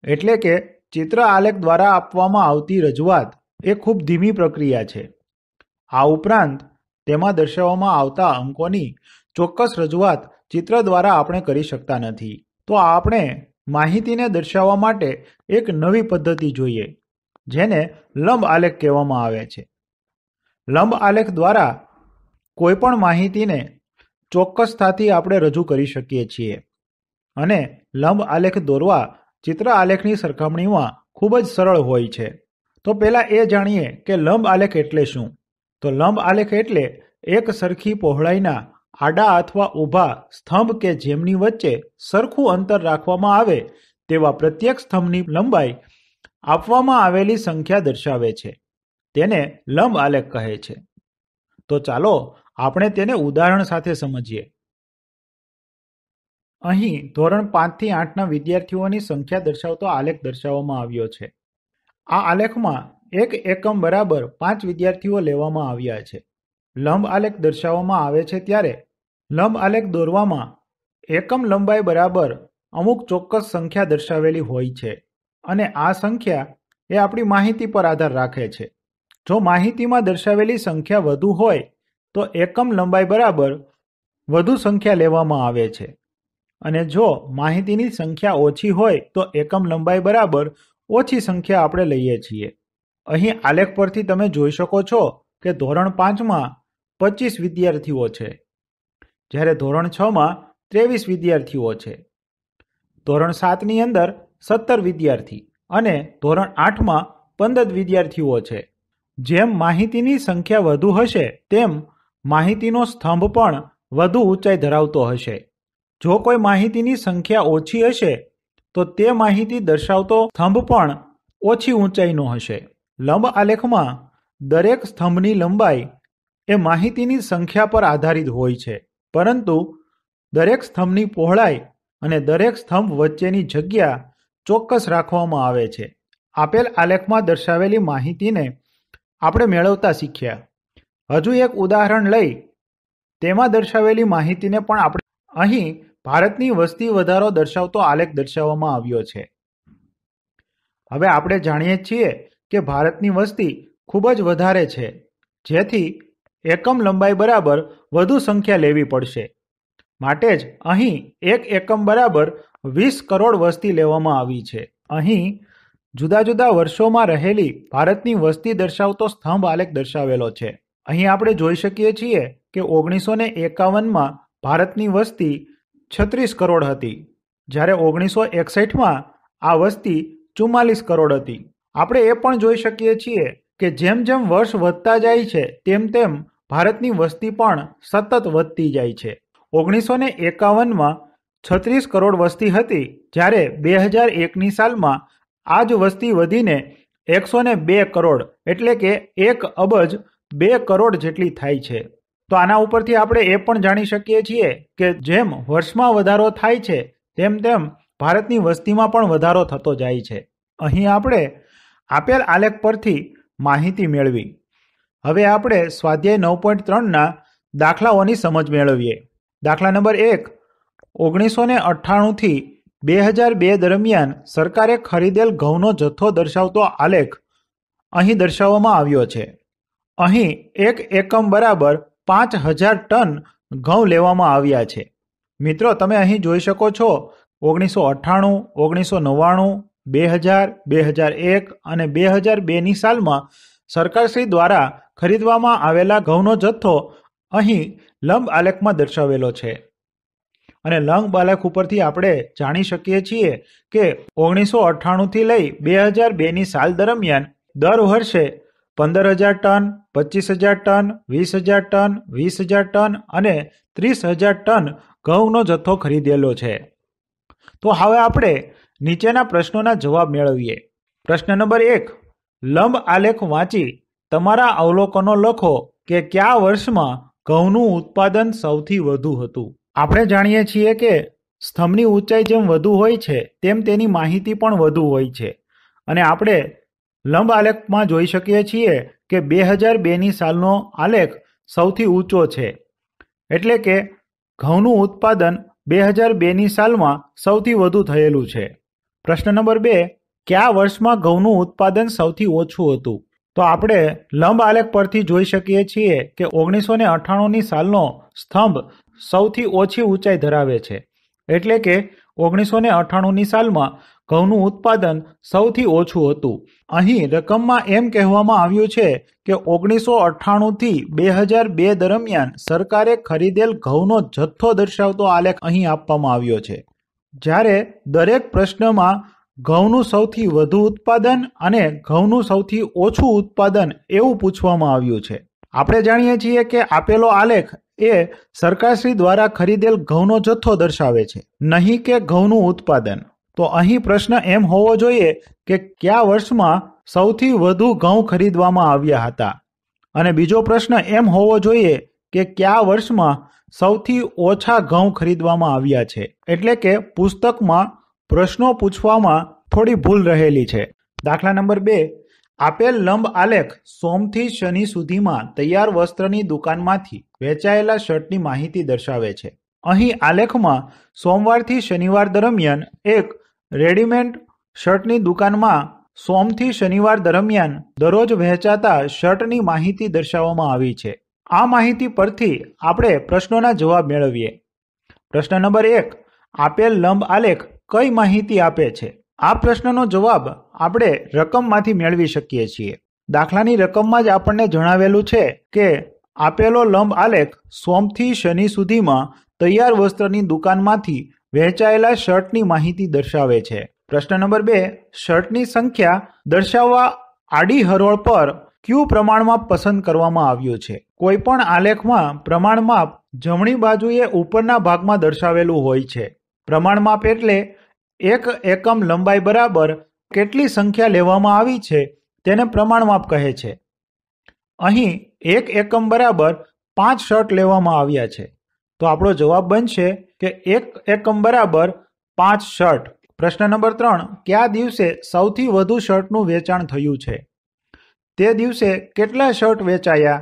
એટલે કે ચિત્ર આલેખ દ્વારા આપવામાં આવતી રજૂઆત એ ખૂબ ધીમી પ્રક્રિયા છે। આ ઉપરાંત તેમાં દર્શાવવામાં આવતા અંકોની ચોક્કસ રજૂઆત ચિત્ર દ્વારા આપણે કરી શકતા નથી। તો આપણે માહિતીને દર્શાવવા માટે એક નવી પદ્ધતિ જોઈએ, જેને લંબ આલેખ કહેવામાં આવે છે। લંબ આલેખ દ્વારા કોઈ પણ માહિતીને ચોક્કસતાથી આપણે રજૂ કરી શકીએ છીએ અને લંબ આલેખ દોરવા ચિત્ર આલેખની સરખામણીમાં ખૂબ જ સરળ હોય છે। તો પહેલાં એ જાણીએ કે લંબ આલેખ એટલે શું। તો લંબ આલેખ એટલે એક સરખી પહોળાઈના આડા અથવા ઊભા સ્તંભ કે જેમની વચ્ચે સરખું અંતર રાખવામાં આવે તેવા પ્રત્યેક સ્તંભની લંબાઈ આપવામાં આવેલી સંખ્યા દર્શાવે છે, તેને લંબ આલેખ કહે છે। તો ચાલો આપણે તેને ઉદાહરણ સાથે સમજીએ। અહીં ધોરણ 5 થી 8ના વિદ્યાર્થીઓની સંખ્યા દર્શાવતો આલેખ દર્શાવવામાં આવ્યો છે। આ આલેખમાં એક એકમ બરાબર 5 વિદ્યાર્થીઓ લેવામાં આવ્યા છે. લંબ આલેખ દર્શાવવામાં આવે છે ત્યારે લંબ આલેખ દોરવામાં એકમ લંબાઈ બરાબર અમુક ચોક્કસ સંખ્યા દર્શાવેલી હોય છે અને આ સંખ્યા એ આપણી માહિતી પર આધાર રાખે છે. જો માહિતીમાં દર્શાવેલી સંખ્યા વધુ હોય તો એકમ લંબાઈ બરાબર વધુ સંખ્યા લેવામાં આવે છે અને જો માહિતીની સંખ્યા ઓછી હોય તો એકમ લંબાઈ બરાબર ઓછી સંખ્યા આપણે લઈએ છીએ. અહીં આલેખ પરથી તમે જોઈ શકો છો કે ધોરણ 5માં 25 વિદ્યાર્થીઓ છે, જ્યારે ધોરણ 6માં 23 વિદ્યાર્થીઓ છે, ધોરણ 7ની અંદર 17 વિદ્યાર્થી અને ધોરણ 8માં 15 વિદ્યાર્થીઓ છે. જેમ માહિતીની સંખ્યા વધુ હશે તેમ માહિતીનો સ્તંભ પણ વધુ ઊંચાઈ ધરાવતો હશે. જો કોઈ માહિતીની સંખ્યા ઓછી હશે તો તે માહિતી દર્શાવતો સ્તંભ પણ ઓછી ઊંચાઈનો હશે. લંબ આલેખમાં દરેક સ્તંભની લંબાઈ એ માહિતીની સંખ્યા પર આધારિત હોય છે, પરંતુ દરેક સ્તંભની પહોળાઈ અને દરેક સ્તંભ વચ્ચેની જગ્યા ચોક્કસ રાખવામાં આવે છે. આપેલ આલેખમાં દર્શાવેલી માહિતીને આપણે મેળવતા શીખ્યા. હજુ એક ઉદાહરણ લઈ તેમાં દર્શાવેલી માહિતીને પણ આપણે અહીં ભારતની વસ્તી વધારો દર્શાવતો આલેખ દર્શાવવામાં આવ્યો છે. હવે આપણે જાણીએ છીએ કે ભારતની વસ્તી ખૂબ જ વધારે છે, જેથી એકમ લંબાઈ બરાબર વધુ સંખ્યા લેવી પડશે. માટે જ અહીં એક એકમ બરાબર 20 કરોડ વસ્તી લેવામાં આવી છે. અહીં જુદા જુદા વર્ષોમાં રહેલી ભારતની વસ્તી દર્શાવતો સ્તંભ આલેખ દર્શાવેલો છે. અહીં આપણે જોઈ શકીએ છીએ કે 1951માં ભારતની વસ્તી 36 કરોડ હતી, જ્યારે 1961માં આ વસ્તી 44 કરોડ હતી. આપણે એ પણ જોઈ શકીએ છીએ કે જેમ જેમ વર્ષ વધતા જાય છે તેમ તેમ ભારતની વસ્તી પણ સતત વધતી જાય છે. 1951માં 36 કરોડ વસ્તી હતી, જ્યારે 2001ની સાલમાં આ જ વસ્તી વધીને 102 કરોડ એટલે કે 1 અબજ 2 કરોડ જેટલી થાય છે. તો આના ઉપરથી આપણે એ પણ જાણી શકીએ છીએ કે જેમ વર્ષમાં વધારો થાય છે તેમ તેમ ભારતની વસ્તીમાં પણ વધારો થતો જાય છે. અહીં આપણે આપેલ આલેખ પરથી માહિતી મેળવી. હવે આપણે સ્વાધ્યાય 9.3ના દાખલાઓની સમજ મેળવીએ. દાખલા નંબર 1, 1998થી 2002 દરમિયાન સરકારે ખરીદેલ ઘઉંનો જથ્થો દર્શાવતો આલેખ અહીં દર્શાવવામાં આવ્યો છે. અહીં એક એકમ બરાબર 5000 ટન ઘઉં લેવામાં આવ્યા છે. મિત્રો, તમે અહીં જોઈ શકો છો 1998, 1999, 2000, 2001 અને 2002ની સાલમાં સરકારશ્રી દ્વારા ખરીદવામાં આવેલા ઘઉંનો જથ્થો અહીં લંબ આલેખમાં દર્શાવેલો છે. અને લંબ આલેખ ઉપરથી આપણે જાણી શકીએ છીએ કે 1998થી લઈ 2002ની સાલ દરમિયાન દર વર્ષે 15,000 ટન, 25,000 ટન, 20,000 ટન, 20,000 ટન અને 30,000 ટન ઘઉંનો જથ્થો ખરીદેલો છે. તો હવે આપણે નીચેના પ્રશ્નોના જવાબ મેળવીએ. પ્રશ્ન નંબર 1, લંબ આલેખ વાંચી તમારા અવલોકનો લખો કે કયા વર્ષમાં ઘઉંનું ઉત્પાદન સૌથી વધુ હતું. આપણે જાણીએ છીએ કે સ્તંભની ઊંચાઈ જેમ વધુ હોય છે તેમ તેની માહિતી પણ વધુ હોય છે અને આપણે લંબ આલેખમાં જોઈ શકીએ છીએ કે 2002ની સાલનો આલેખ સૌથી ઊંચો છે, એટલે કે ઘઉંનું ઉત્પાદન 2002ની સાલમાં સૌથી વધુ થયેલું છે. પ્રશ્ન નંબર 2, કયા વર્ષમાં ઘઉંનું ઉત્પાદન સૌથી ઓછું હતું. તો આપણે લંબ આલેખ પરથી જોઈ શકીએ છીએ કે 1998ની સાલનો સ્તંભ સૌથી ઓછી ઊંચાઈ ધરાવે છે, એટલે કે 1998ની સાલમાં ઘઉંનું ઉત્પાદન સૌથી ઓછું હતું. અહીં રકમમાં એમ કહેવામાં આવ્યું છે કે 1998થી 2002 દરમિયાન સરકારે ખરીદેલ ઘઉંનો જથ્થો દર્શાવતો આલેખ અહીં આપવામાં આવ્યો છે, જ્યારે દરેક પ્રશ્નમાં ઘઉંનું સૌથી વધુ ઉત્પાદન અને ઘઉંનું સૌથી ઓછું ઉત્પાદન એવું પૂછવામાં આવ્યું છે. આપણે જાણીએ છીએ કે આપેલો આલેખ એ સરકારશ્રી દ્વારા ખરીદેલ ઘઉંનો જથ્થો દર્શાવે છે, નહીં કે ઘઉંનું ઉત્પાદન. તો અહીં પ્રશ્ન એમ હોવો જોઈએ કે કયા વર્ષમાં સૌથી વધુ ઘઉં ખરીદવામાં આવ્યા હતા અને બીજો પ્રશ્ન એમ હોવો જોઈએ કે કયા વર્ષમાં સૌથી ઓછા ઘઉં ખરીદવામાં આવ્યા છે. એટલે કે પુસ્તકમાં પ્રશ્નો પૂછવામાં થોડી ભૂલ રહેલી છે. દાખલા નંબર 2, આપેલ લંબ આલેખ સોમથી શનિ સુધીમાં તૈયાર વસ્ત્રની દુકાનમાંથી વેચાયેલા શર્ટની માહિતી દર્શાવે છે. અહીં આલેખમાં સોમવારથી શનિવાર દરમિયાન એક રેડીમેડ શર્ટની દુકાનમાં સોમથી શનિવાર દરમિયાન દરરોજ વહેંચાતા શર્ટની માહિતી દર્શાવવામાં આવી છે. આ માહિતી પરથી આપણે પ્રશ્નોના જવાબ મેળવીએ. પ્રશ્ન નંબર 1. આપેલ લંબ આલેખ કઈ માહિતી આપે છે? આ પ્રશ્નનો જવાબ આપણે રકમમાંથી મેળવી શકીએ છીએ. દાખલાની રકમમાં જ આપણને જણાવેલું છે કે આપેલો લંબ આલેખ સોમથી શનિ સુધીમાં તૈયાર વસ્ત્રની દુકાનમાંથી વહેંચાયેલા શર્ટની માહિતી દર્શાવે છે. પ્રશ્ન નંબર 2. શર્ટની સંખ્યા દર્શાવવા આડી હરોળ પર કયું પ્રમાણમાપ પસંદ કરવામાં આવ્યું છે? કોઈ પણ આલેખમાં પ્રમાણમાપ જમણી બાજુએ ઉપરના ભાગમાં દર્શાવેલું હોય છે. પ્રમાણમાપ એટલે એક એકમ લંબાઈ બરાબર કેટલી સંખ્યા લેવામાં આવી છે તેને પ્રમાણમાપ કહે છે. અહીં એક એકમ બરાબર 5 શર્ટ લેવામાં આવ્યા છે, તો આપણો જવાબ બનશે કે એક એકમ બરાબર 5 શર્ટ. પ્રશ્ન નંબર 3. કયા દિવસે સૌથી વધુ શર્ટનું વેચાણ થયું છે? તે દિવસે કેટલા શર્ટ વેચાયા?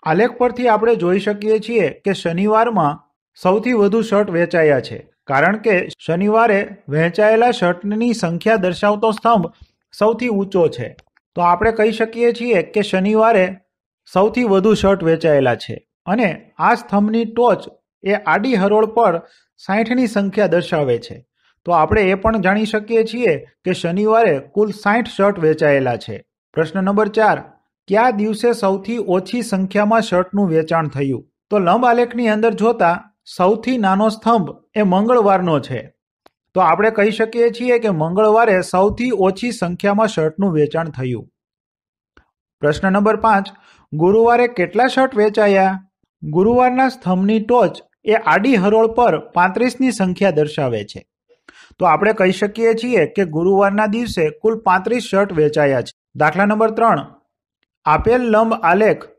આલેખ પરથી આપણે જોઈ શકીએ છીએ કે શનિવારમાં સૌથી વધુ શર્ટ વેચાયા છે, કારણ કે શનિવારે વહેંચાયેલા શર્ટની સંખ્યા દર્શાવતો સ્તંભ સૌથી ઊંચો છે. તો આપણે કહી શકીએ છીએ કે શનિવારે સૌથી વધુ શર્ટ વેચાયેલા છે અને આ સ્તંભની ટોચ એ આડી હરોળ પર 60ની સંખ્યા દર્શાવે છે. તો આપણે એ પણ જાણી શકીએ છીએ કે શનિવારે કુલ 60 શર્ટ વેચાયેલા છે. પ્રશ્ન નંબર 4. કયા દિવસે સૌથી ઓછી સંખ્યામાં શર્ટનું વેચાણ થયું? તો લંબ આલેખની અંદર જોતા સૌથી નાનો સ્તંભ એ મંગળવારનો છે, તો આપણે કહી શકીએ છીએ કે મંગળવારે સૌથી ઓછી સંખ્યામાં શર્ટનું વેચાણ થયું. પ્રશ્ન નંબર 5. ગુરુવારે કેટલા શર્ટ વેચાયા? ગુરુવારના સ્તંભની ટોચ એ આડી હરોળ પર 35ની સંખ્યા દર્શાવે છે, તો આપણે કહી શકીએ છીએ કે ગુરુવારના દિવસે કુલ 35 શર્ટ વેચાયા છે. દાખલા નંબર 3. આપેલ લંબ આલેખ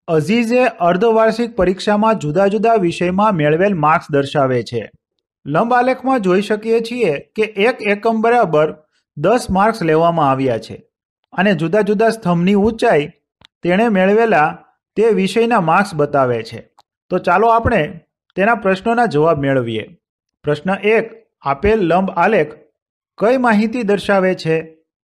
અઝીઝે અર્ધવાર્ષિક પરીક્ષામાં જુદા જુદા વિષયમાં મેળવેલ માર્ક્સ દર્શાવે છે. લંબ આલેખમાં જોઈ શકીએ છીએ કે એક એકમ બરાબર 10 માર્ક્સ લેવામાં આવ્યા છે અને જુદા જુદા સ્તંભની ઊંચાઈ તેણે મેળવેલા તે વિષયના માર્ક્સ બતાવે છે. તો ચાલો આપણે તેના પ્રશ્નોના જવાબ મેળવીએ. પ્રશ્ન 1. આપેલ લંબ આલેખ કઈ માહિતી દર્શાવે છે?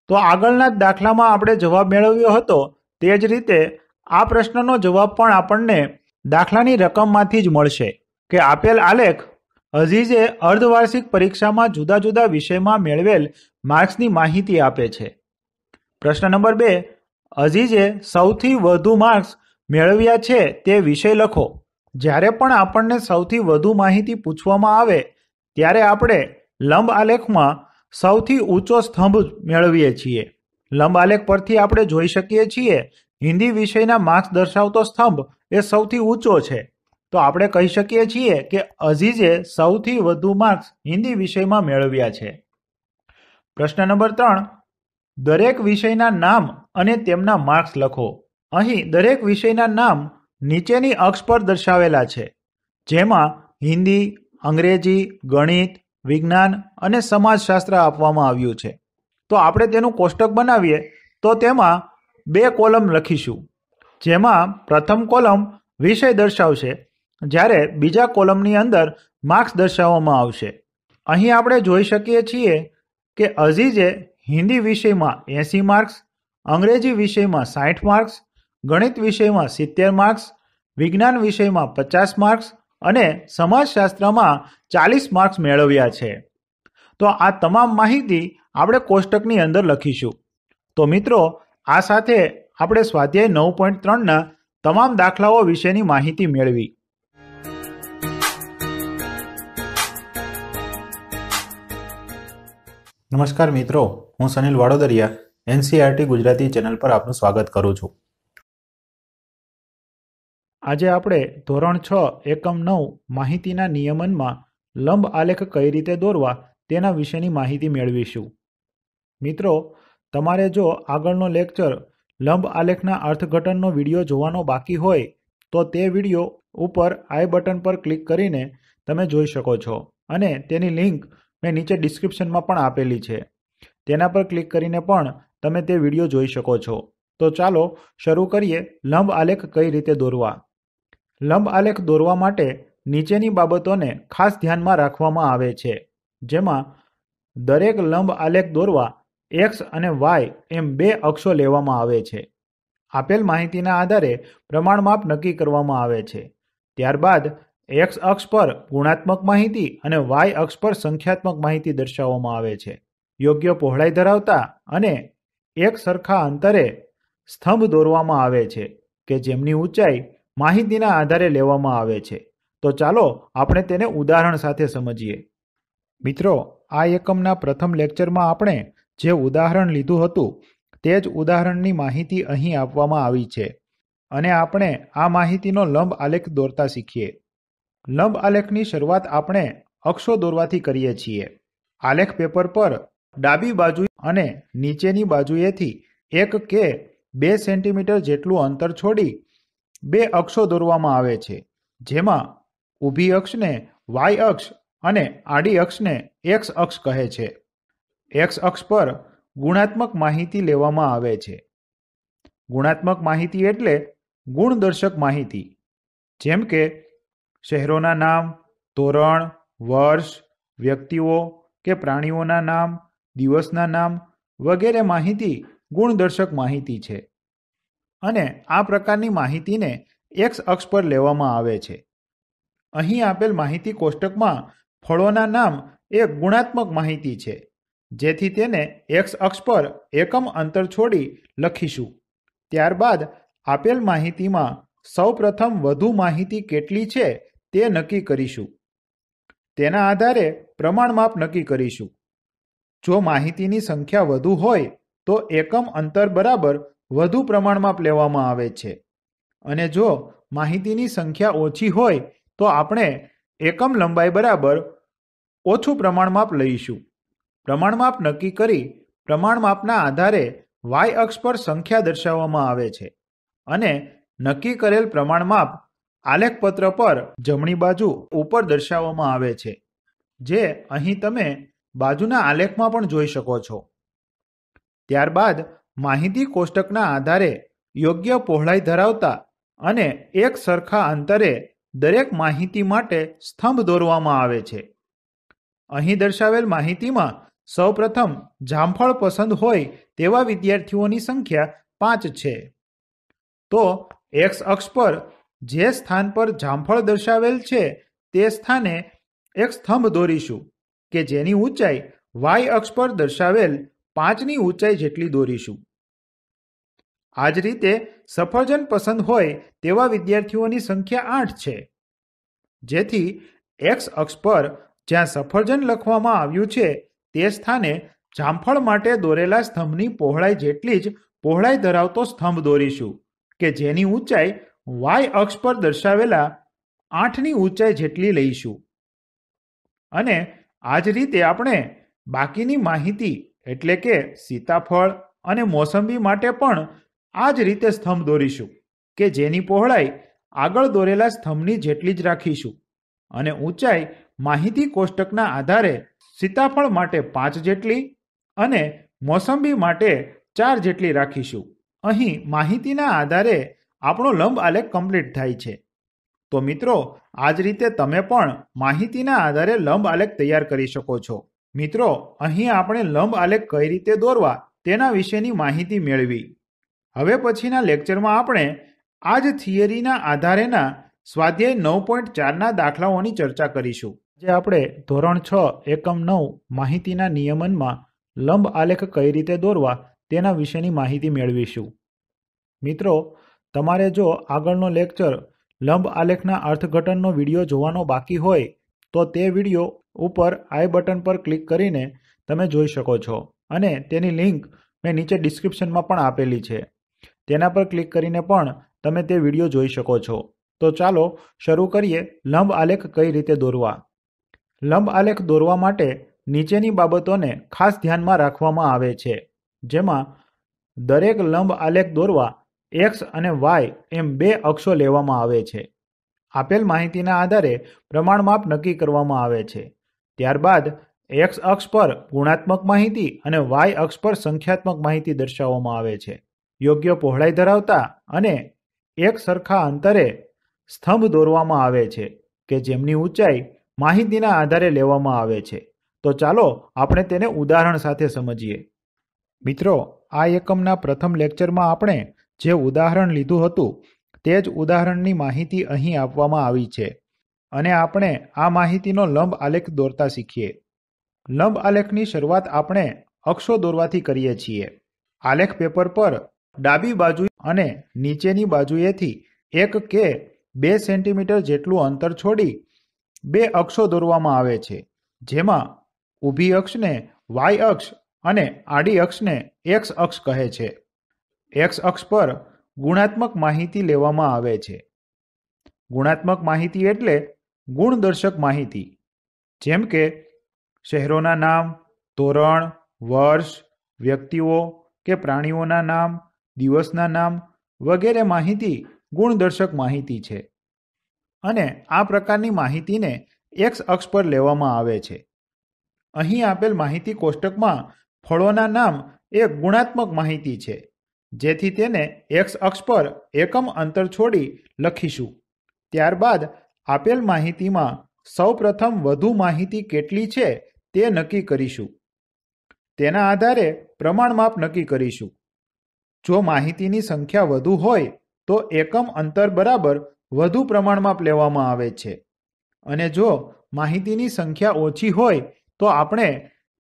તો આગળના જ દાખલામાં આપણે જવાબ મેળવ્યો હતો તે જ રીતે આ પ્રશ્નનો જવાબ પણ આપણને દાખલાની રકમમાંથી જ મળશે કે આપેલ આલેખ અઝીઝે અર્ધવાર્ષિક પરીક્ષામાં જુદા જુદા વિષયમાં મેળવેલ માર્ક્સની માહિતી આપે છે. પ્રશ્ન નંબર 2. અઝીઝે સૌથી વધુ માર્ક્સ મેળવ્યા છે તે વિષય લખો. જ્યારે પણ આપણને સૌથી વધુ માહિતી પૂછવામાં આવે ત્યારે આપણે લંબ આલેખમાં સૌથી ઊંચો સ્તંભ મેળવીએ છીએ. લંબ આલેખ પરથી આપણે જોઈ શકીએ છીએ હિન્દી વિષયના માર્ક્સ દર્શાવતો સ્તંભ એ સૌથી ઊંચો છે, તો આપણે કહી શકીએ છીએ કે અઝીઝે સૌથી વધુ માર્ક્સ હિન્દી વિષયમાં મેળવ્યા છે. પ્રશ્ન નંબર 3. દરેક વિષયના નામ અને તેમના માર્ક્સ લખો. અહીં દરેક વિષયના નામ નીચેની અક્ષ પર દર્શાવેલા છે, જેમાં હિન્દી, અંગ્રેજી, ગણિત, વિજ્ઞાન અને સમાજશાસ્ત્ર આપવામાં આવ્યું છે. તો આપણે તેનું કોષ્ટક બનાવીએ તો તેમાં 2 કોલમ લખીશું, જેમાં પ્રથમ કોલમ વિષય દર્શાવશે જ્યારે બીજા કોલમની અંદર માર્ક્સ દર્શાવવામાં આવશે. અહીં આપણે જોઈ શકીએ છીએ કે અઝીઝે હિન્દી વિષયમાં 80 માર્ક્સ, અંગ્રેજી વિષયમાં 60 માર્ક્સ, ગણિત વિષયમાં 70 માર્ક્સ, વિજ્ઞાન વિષયમાં 50 માર્ક્સ અને સમાજશાસ્ત્રમાં 40 માર્ક્સ મેળવ્યા છે. તો આ તમામ માહિતી આપણે કોષ્ટકની અંદર લખીશું. તો મિત્રો, આ સાથે આપણે સ્વાધ્યાય 9.3ના તમામ દાખલાઓ વિશેની માહિતી મેળવી. નમસ્કાર મિત્રો, હું સનિલ વાડોદરિયા એનસીઈઆરટી ગુજરાતી ચેનલ પર આપનું સ્વાગત કરું છું. આજે આપણે ધોરણ 6 એકમ 9 માહિતીના નિયમનમાં લંબ આલેખ કઈ રીતે દોરવા તેના વિશેની માહિતી મેળવીશું. મિત્રો, તમારે જો આગળનો લેક્ચર લંબ આલેખના અર્થઘટનનો વિડીયો જોવાનો બાકી હોય તો તે વિડીયો ઉપર આઈ બટન પર ક્લિક કરીને તમે જોઈ શકો છો અને તેની લિંક મેં નીચે ડિસ્ક્રિપ્શનમાં પણ આપેલી છે. તેના પર ક્લિક કરીને પણ તમે તે વિડીયો જોઈ શકો છો. તો ચાલો શરૂ કરીએ લંબ આલેખ કઈ રીતે દોરવા. લંબ આલેખ દોરવા માટે નીચેની બાબતોને ખાસ ધ્યાનમાં રાખવામાં આવે છે, જેમાં દરેક લંબ આલેખ દોરવા એક્સ અને વાય એમ બે અક્ષો લેવામાં આવે છે. આપેલ માહિતીના આધારે પ્રમાણમાપ નક્કી કરવામાં આવે છે. ત્યારબાદ એક્સ અક્ષ પર ગુણાત્મક માહિતી અને વાય અક્ષ પર સંખ્યાત્મક માહિતી દર્શાવવામાં આવે છે. યોગ્ય પહોળાઈ ધરાવતા અને એક સરખા અંતરે સ્તંભ દોરવામાં આવે છે કે જેમની ઊંચાઈ માહિતીના આધારે લેવામાં આવે છે. તો ચાલો આપણે તેને ઉદાહરણ સાથે સમજીએ. મિત્રો, આ એકમના પ્રથમ લેક્ચરમાં આપણે જે ઉદાહરણ લીધું હતું તે જ ઉદાહરણની માહિતી અહીં આપવામાં આવી છે અને આપણે આ માહિતીનો લંબ આલેખ દોરતા શીખીએ. લંબ આલેખની શરૂઆત આપણે અક્ષો દોરવાથી કરીએ છીએ. આલેખ પેપર પર ડાબી બાજુ અને નીચેની બાજુએથી 1 કે 2 સેન્ટીમીટર જેટલું અંતર છોડી બે અક્ષો દોરવામાં આવે છે, જેમાં ઊભી અક્ષને વાય અક્ષ અને આડી અક્ષને એક્સ અક્ષ કહે છે. એક્સ અક્ષ પર ગુણાત્મક માહિતી લેવામાં આવે છે. ગુણાત્મક માહિતી એટલે ગુણદર્શક માહિતી, જેમ કે શહેરોના નામ, ધોરણ, વર્ષ, વ્યક્તિઓ કે પ્રાણીઓના નામ, દિવસના નામ વગેરે માહિતી ગુણદર્શક માહિતી છે. અને આ પ્રકારની માહિતીને એક્સ અક્ષ પર લેવામાં આવે છે. અહીં આપેલ માહિતી કોષ્ટકમાં ફળોના નામ એ ગુણાત્મક માહિતી છે, જેથી તેને એક્સ અક્ષ પર એકમ અંતર છોડી લખીશું. ત્યારબાદ આપેલ માહિતીમાં સૌપ્રથમ વધુ માહિતી કેટલી છે તે નક્કી કરીશું. તેના આધારે પ્રમાણમાપ નક્કી કરીશું. જો માહિતીની સંખ્યા વધુ હોય તો એકમ અંતર બરાબર વધુ પ્રમાણમાપ લેવામાં આવે છે, અને જો માહિતીની સંખ્યા ઓછી હોય તો આપણે એકમ લંબાઈ બરાબર ઓછું પ્રમાણમાપ લઈશું. પ્રમાણમાપ નક્કી કરી પ્રમાણમાપના આધારે વાય અક્ષ પર સંખ્યા દર્શાવવામાં આવે છે અને નક્કી કરેલ પ્રમાણમાપ આલેખપત્ર પર જમણી બાજુ ઉપર દર્શાવવામાં આવે છે, જે અહીં તમે બાજુના આલેખમાં પણ જોઈ શકો છો. ત્યારબાદ માહિતી કોષ્ટકના આધારે યોગ્ય પહોળાઈ ધરાવતા અને એક સરખા અંતરે દરેક માહિતી માટે સ્તંભ દોરવામાં આવે છે. અહીં દર્શાવેલ માહિતીમાં સૌપ્રથમ જામફળ પસંદ હોય તેવા વિદ્યાર્થીઓની સંખ્યા 5 છે. તો એક્સ અક્ષ પર જે સ્થાન પર જામફળ દર્શાવેલ છે તે સ્થાને એક સ્તંભ દોરીશું કે જેની ઊંચાઈ વાય અક્ષ પર દર્શાવેલ 5ની ઊંચાઈ જેટલી દોરીશું. આ જ રીતે સફરજન પસંદ હોય તેવા વિદ્યાર્થીઓની સંખ્યા 8 છે, જેથી એક્સ અક્ષ પર જ્યાં સફરજન લખવામાં આવ્યું છે તે સ્થાને જામફળ માટે દોરેલા સ્તંભની પહોળાઈ જેટલી જ પહોળાઈ ધરાવતો સ્તંભ દોરીશું કે જેની ઊંચાઈ વાય અક્ષ પર દર્શાવેલા 8ની ઊંચાઈ જેટલી લઈશું. અને આ જ રીતે આપણે બાકીની માહિતી એટલે કે સીતાફળ અને મોસંબી માટે પણ આ જ રીતે સ્તંભ દોરીશું કે જેની પહોળાઈ આગળ દોરેલા સ્તંભની જેટલી જ રાખીશું અને ઊંચાઈ માહિતી કોષ્ટકના આધારે સીતાફળ માટે 5 જેટલી અને મોસંબી માટે 4 જેટલી રાખીશું. અહીં માહિતીના આધારે આપણો લંબ આલેખ કમ્પ્લીટ થાય છે. તો મિત્રો, આ જ રીતે તમે પણ માહિતીના આધારે લંબ આલેખ તૈયાર કરી શકો છો. મિત્રો, અહીં આપણે લંબ આલેખ કઈ રીતે દોરવા તેના વિશેની માહિતી મેળવી. હવે પછીના લેક્ચરમાં આપણે આ જ થિયરીના આધારેના સ્વાધ્યાય 9.4ના દાખલાઓની ચર્ચા કરીશું. જે આપણે ધોરણ 6 એકમ 9 માહિતીના નિયમનમાં લંબ આલેખ કઈ રીતે દોરવા તેના વિશેની માહિતી મેળવીશું. મિત્રો, તમારે જો આગળનો લેક્ચર લંબ આલેખના અર્થઘટનનો વિડીયો જોવાનો બાકી હોય તો તે વિડીયો ઉપર આઈ બટન પર ક્લિક કરીને તમે જોઈ શકો છો અને તેની લિંક મેં નીચે ડિસ્ક્રિપ્શનમાં પણ આપેલી છે. તેના પર ક્લિક કરીને પણ તમે તે વિડીયો જોઈ શકો છો. તો ચાલો શરૂ કરીએ લંબ આલેખ કઈ રીતે દોરવા. લંબ આલેખ દોરવા માટે નીચેની બાબતોને ખાસ ધ્યાનમાં રાખવામાં આવે છે, જેમાં દરેક લંબ આલેખ દોરવા એક્સ અને વાય એમ બે અક્ષો લેવામાં આવે છે. આપેલ માહિતીના આધારે પ્રમાણમાપ નક્કી કરવામાં આવે છે. ત્યારબાદ એક્સ અક્ષ પર ગુણાત્મક માહિતી અને વાય અક્ષ પર સંખ્યાત્મક માહિતી દર્શાવવામાં આવે છે. યોગ્ય પહોળાઈ ધરાવતા અને એક સરખા અંતરે સ્તંભ દોરવામાં આવે છે કે જેમની ઊંચાઈ માહિતીના આધારે લેવામાં આવે છે. તો ચાલો આપણે તેને ઉદાહરણ સાથે સમજીએ. મિત્રો, આ એકમના પ્રથમ લેક્ચરમાં આપણે જે ઉદાહરણ લીધું હતું તે જ ઉદાહરણની માહિતી અહીં આપવામાં આવી છે અને આપણે આ માહિતીનો લંબ આલેખ દોરતા શીખીએ. લંબ આલેખની શરૂઆત આપણે અક્ષો દોરવાથી કરીએ છીએ. આલેખ પેપર પર ડાબી બાજુ અને નીચેની બાજુએથી 1 કે 2 સેન્ટીમીટર જેટલું અંતર છોડી 2 અક્ષો દોરવામાં આવે છે, જેમાં ઊભી અક્ષને વાય અક્ષ અને આડી અક્ષને એક્સ અક્ષ કહે છે. એક્સ અક્ષ પર ગુણાત્મક માહિતી લેવામાં આવે છે. ગુણાત્મક માહિતી એટલે ગુણદર્શક માહિતી, જેમ કે શહેરોના નામ, ધોરણ, વર્ષ, વ્યક્તિઓ કે પ્રાણીઓના નામ, દિવસના નામ વગેરે માહિતી ગુણદર્શક માહિતી છે. અને આ પ્રકારની માહિતીને એક્સ અક્ષ પર લેવામાં આવે છે. અહીં આપેલ માહિતી કોષ્ટકમાં ફળોના નામ એ ગુણાત્મક માહિતી છે, જેથી તેને એક્સ અક્ષ પર એકમ અંતર છોડી લખીશું. ત્યારબાદ આપેલ માહિતીમાં સૌપ્રથમ વધુ માહિતી કેટલી છે તે નક્કી કરીશું. તેના આધારે પ્રમાણમાપ નક્કી કરીશું. જો માહિતીની સંખ્યા વધુ હોય તો એકમ અંતર બરાબર વધુ પ્રમાણમાપ લેવામાં આવે છે, અને જો માહિતીની સંખ્યા ઓછી હોય તો આપણે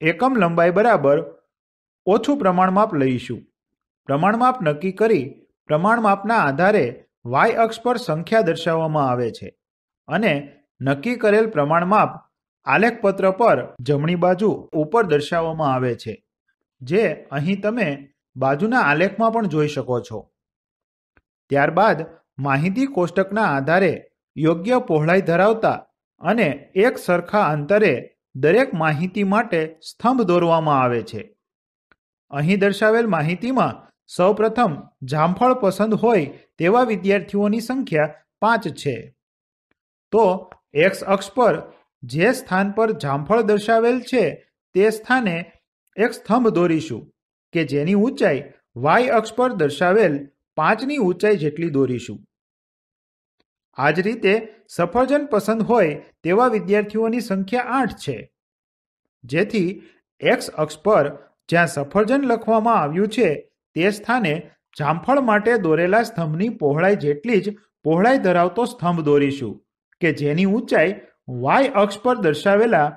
એકમ લંબાઈ બરાબર ઓછું પ્રમાણમાપ લઈશું. પ્રમાણમાપ નક્કી કરી પ્રમાણમાપના આધારે વાય અક્ષ પર સંખ્યા દર્શાવવામાં આવે છે અને નક્કી કરેલ પ્રમાણમાપ આલેખપત્ર પર જમણી બાજુ ઉપર દર્શાવવામાં આવે છે, જે અહીં તમે બાજુના આલેખમાં પણ જોઈ શકો છો. ત્યારબાદ માહિતી કોષ્ટકના આધારે યોગ્ય પહોળાઈ ધરાવતા અને એક સરખા અંતરે દરેક માહિતી માટે સ્તંભ દોરવામાં આવે છે. અહીં દર્શાવેલ માહિતીમાં સૌપ્રથમ જામફળ પસંદ હોય તેવા વિદ્યાર્થીઓની સંખ્યા 5 છે. તો એક્સ અક્ષ પર જે સ્થાન પર જામફળ દર્શાવેલ છે તે સ્થાને એક સ્તંભ દોરીશું કે જેની ઊંચાઈ વાય અક્ષ પર દર્શાવેલ 5ની ઊંચાઈ જેટલી દોરીશું. આ જ રીતે સફરજન પસંદ હોય તેવા વિદ્યાર્થીઓની સંખ્યા 8 છે, જેથી એક્સ અક્ષ પર જ્યાં સફરજન લખવામાં આવ્યું છે તે સ્થાને જામફળ માટે દોરેલા સ્તંભની પહોળાઈ જેટલી જ પહોળાઈ ધરાવતો સ્તંભ દોરીશું કે જેની ઊંચાઈ વાય અક્ષ પર દર્શાવેલા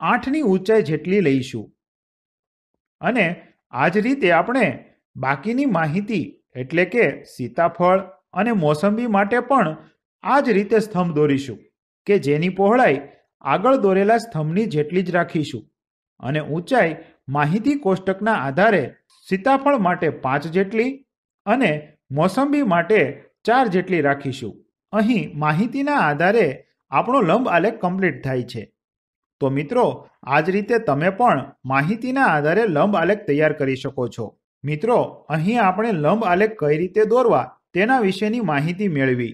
8ની ઊંચાઈ જેટલી લઈશું. અને આ જ રીતે આપણે બાકીની માહિતી એટલે કે સીતાફળ અને મોસંબી માટે પણ આ જ રીતે સ્તંભ દોરીશું કે જેની પહોળાઈ આગળ દોરેલા સ્તંભની જેટલી જ રાખીશું અને ઊંચાઈ માહિતી કોષ્ટકના આધારે સીતાફળ માટે 5 જેટલી અને મોસંબી માટે 4 જેટલી રાખીશું. અહીં માહિતીના આધારે આપણો લંબ આલેખ કમ્પ્લીટ થાય છે. તો મિત્રો, આ જ રીતે તમે પણ માહિતીના આધારે લંબ આલેખ તૈયાર કરી શકો છો. મિત્રો, અહીં આપણે લંબ આલેખ કઈ રીતે દોરવા તેના વિશેની માહિતી મેળવી.